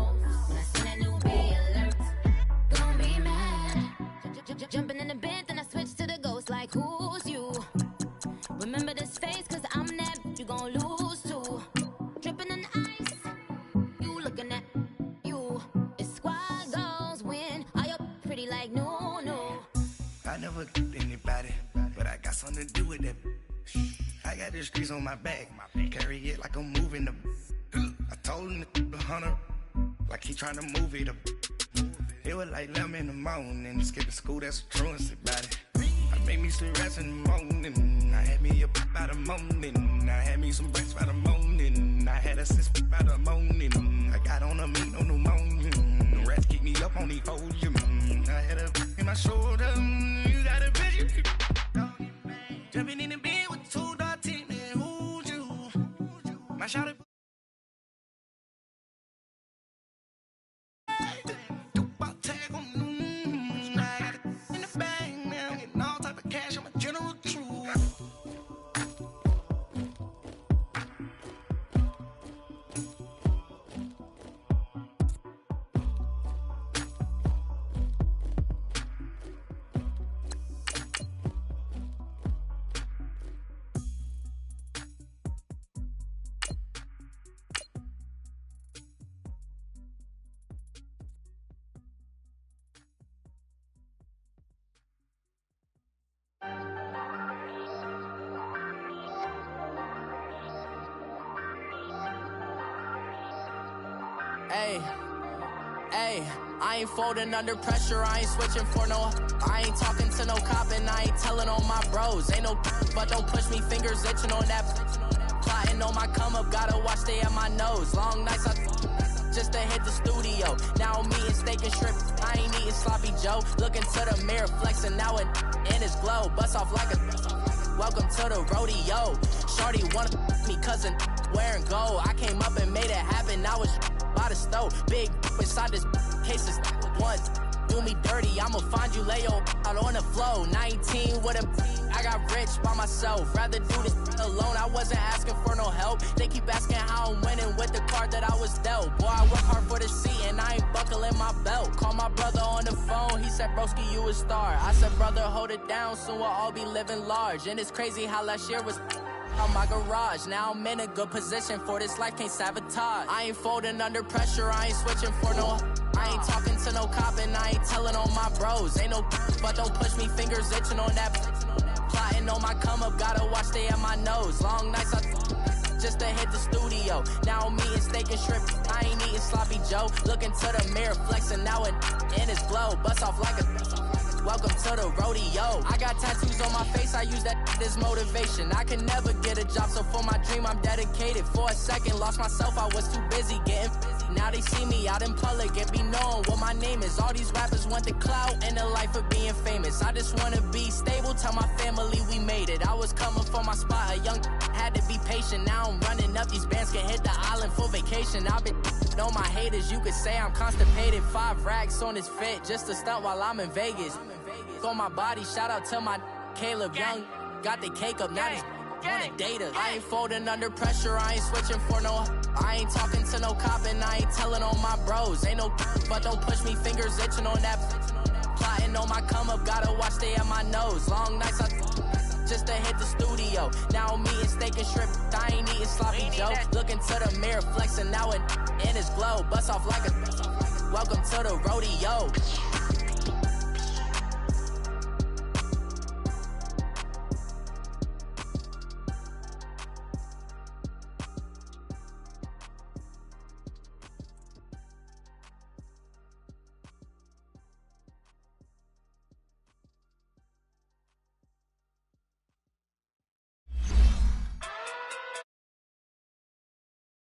the streets on my back. Carry it like I'm moving the. I told him the hunter, like he trying to move it up. It was like 11 in the morning, skipping school, that's a truancy about it. I made me some rats in the morning, I had me a pop by the morning, I had me some breaks by the morning, I had a sis by the morning, I got on a meat on the morning, the rats keep me up on the podium, I had a in my shoulder, you got a bitch, jumping in the bed with 2 dark teeth, man, who's you? My shot it. Hey, I ain't folding under pressure, I ain't switching for no. I ain't talking to no cop and I ain't telling on my bros. Ain't no but don't push me, fingers itching on that. Plotting on my come up, gotta watch stay at my nose. Long nights just to hit the studio. Now I'm eating steak and shrimp, I ain't eating sloppy Joe. Looking to the mirror, flexing now in his glow. Bust off like a welcome to the rodeo. Shorty wanna me cousin wearing gold. I came up and made it happen, I was by the stove. Big inside this case is one. Do me dirty, I'ma find you, lay your out on the flow. 19 with a I got rich by myself. Rather do this alone, I wasn't asking for no help. They keep asking how I'm winning with the card that I was dealt. Boy, I work hard for the seat and I ain't buckling my belt. Call my brother on the phone, he said, broski, you a star. I said, brother, hold it down, soon we'll all be living large. And it's crazy how last year was on my garage. Now I'm in a good position for this life, can't sabotage. I ain't folding under pressure, I ain't switching for no. I ain't talking to no cop and I ain't telling on my bros. Ain't no but don't push me, fingers itching on that. Plotting on my come up, gotta watch stay at my nose. Long nights just to hit the studio. Now I'm eating steak and shrimp, I ain't eating sloppy Joe. Looking to the mirror, flexing now in his glow. Bust off like a welcome to the rodeo. I got tattoos on my face, I use that as motivation. I can never get a job, so for my dream I'm dedicated. For a second, lost myself, I was too busy getting now they see me out in public and be known what my name is. All these rappers want the clout and the life of being famous. I just wanna be stable, tell my family we made it. I was coming for my spot, a young had to be patient. Now I'm running up, these bands can hit the island for vacation. I've been know my haters, you could say I'm constipated. 5 racks on his fit, just to stunt while I'm in Vegas. On my body, shout out to my Caleb Young. Got the cake up, now he's on the data. I ain't folding under pressure, I ain't switching for no. I ain't talking to no cop and I ain't telling on my bros. Ain't no but don't push me, fingers itching on that. Plotting on my come up, gotta watch stay at my nose. Long nights just to hit the studio. Now I'm eating steak and shrimp, I ain't eating sloppy Joe. Looking to the mirror, flexing now in his glow. Bust off like a welcome to the rodeo.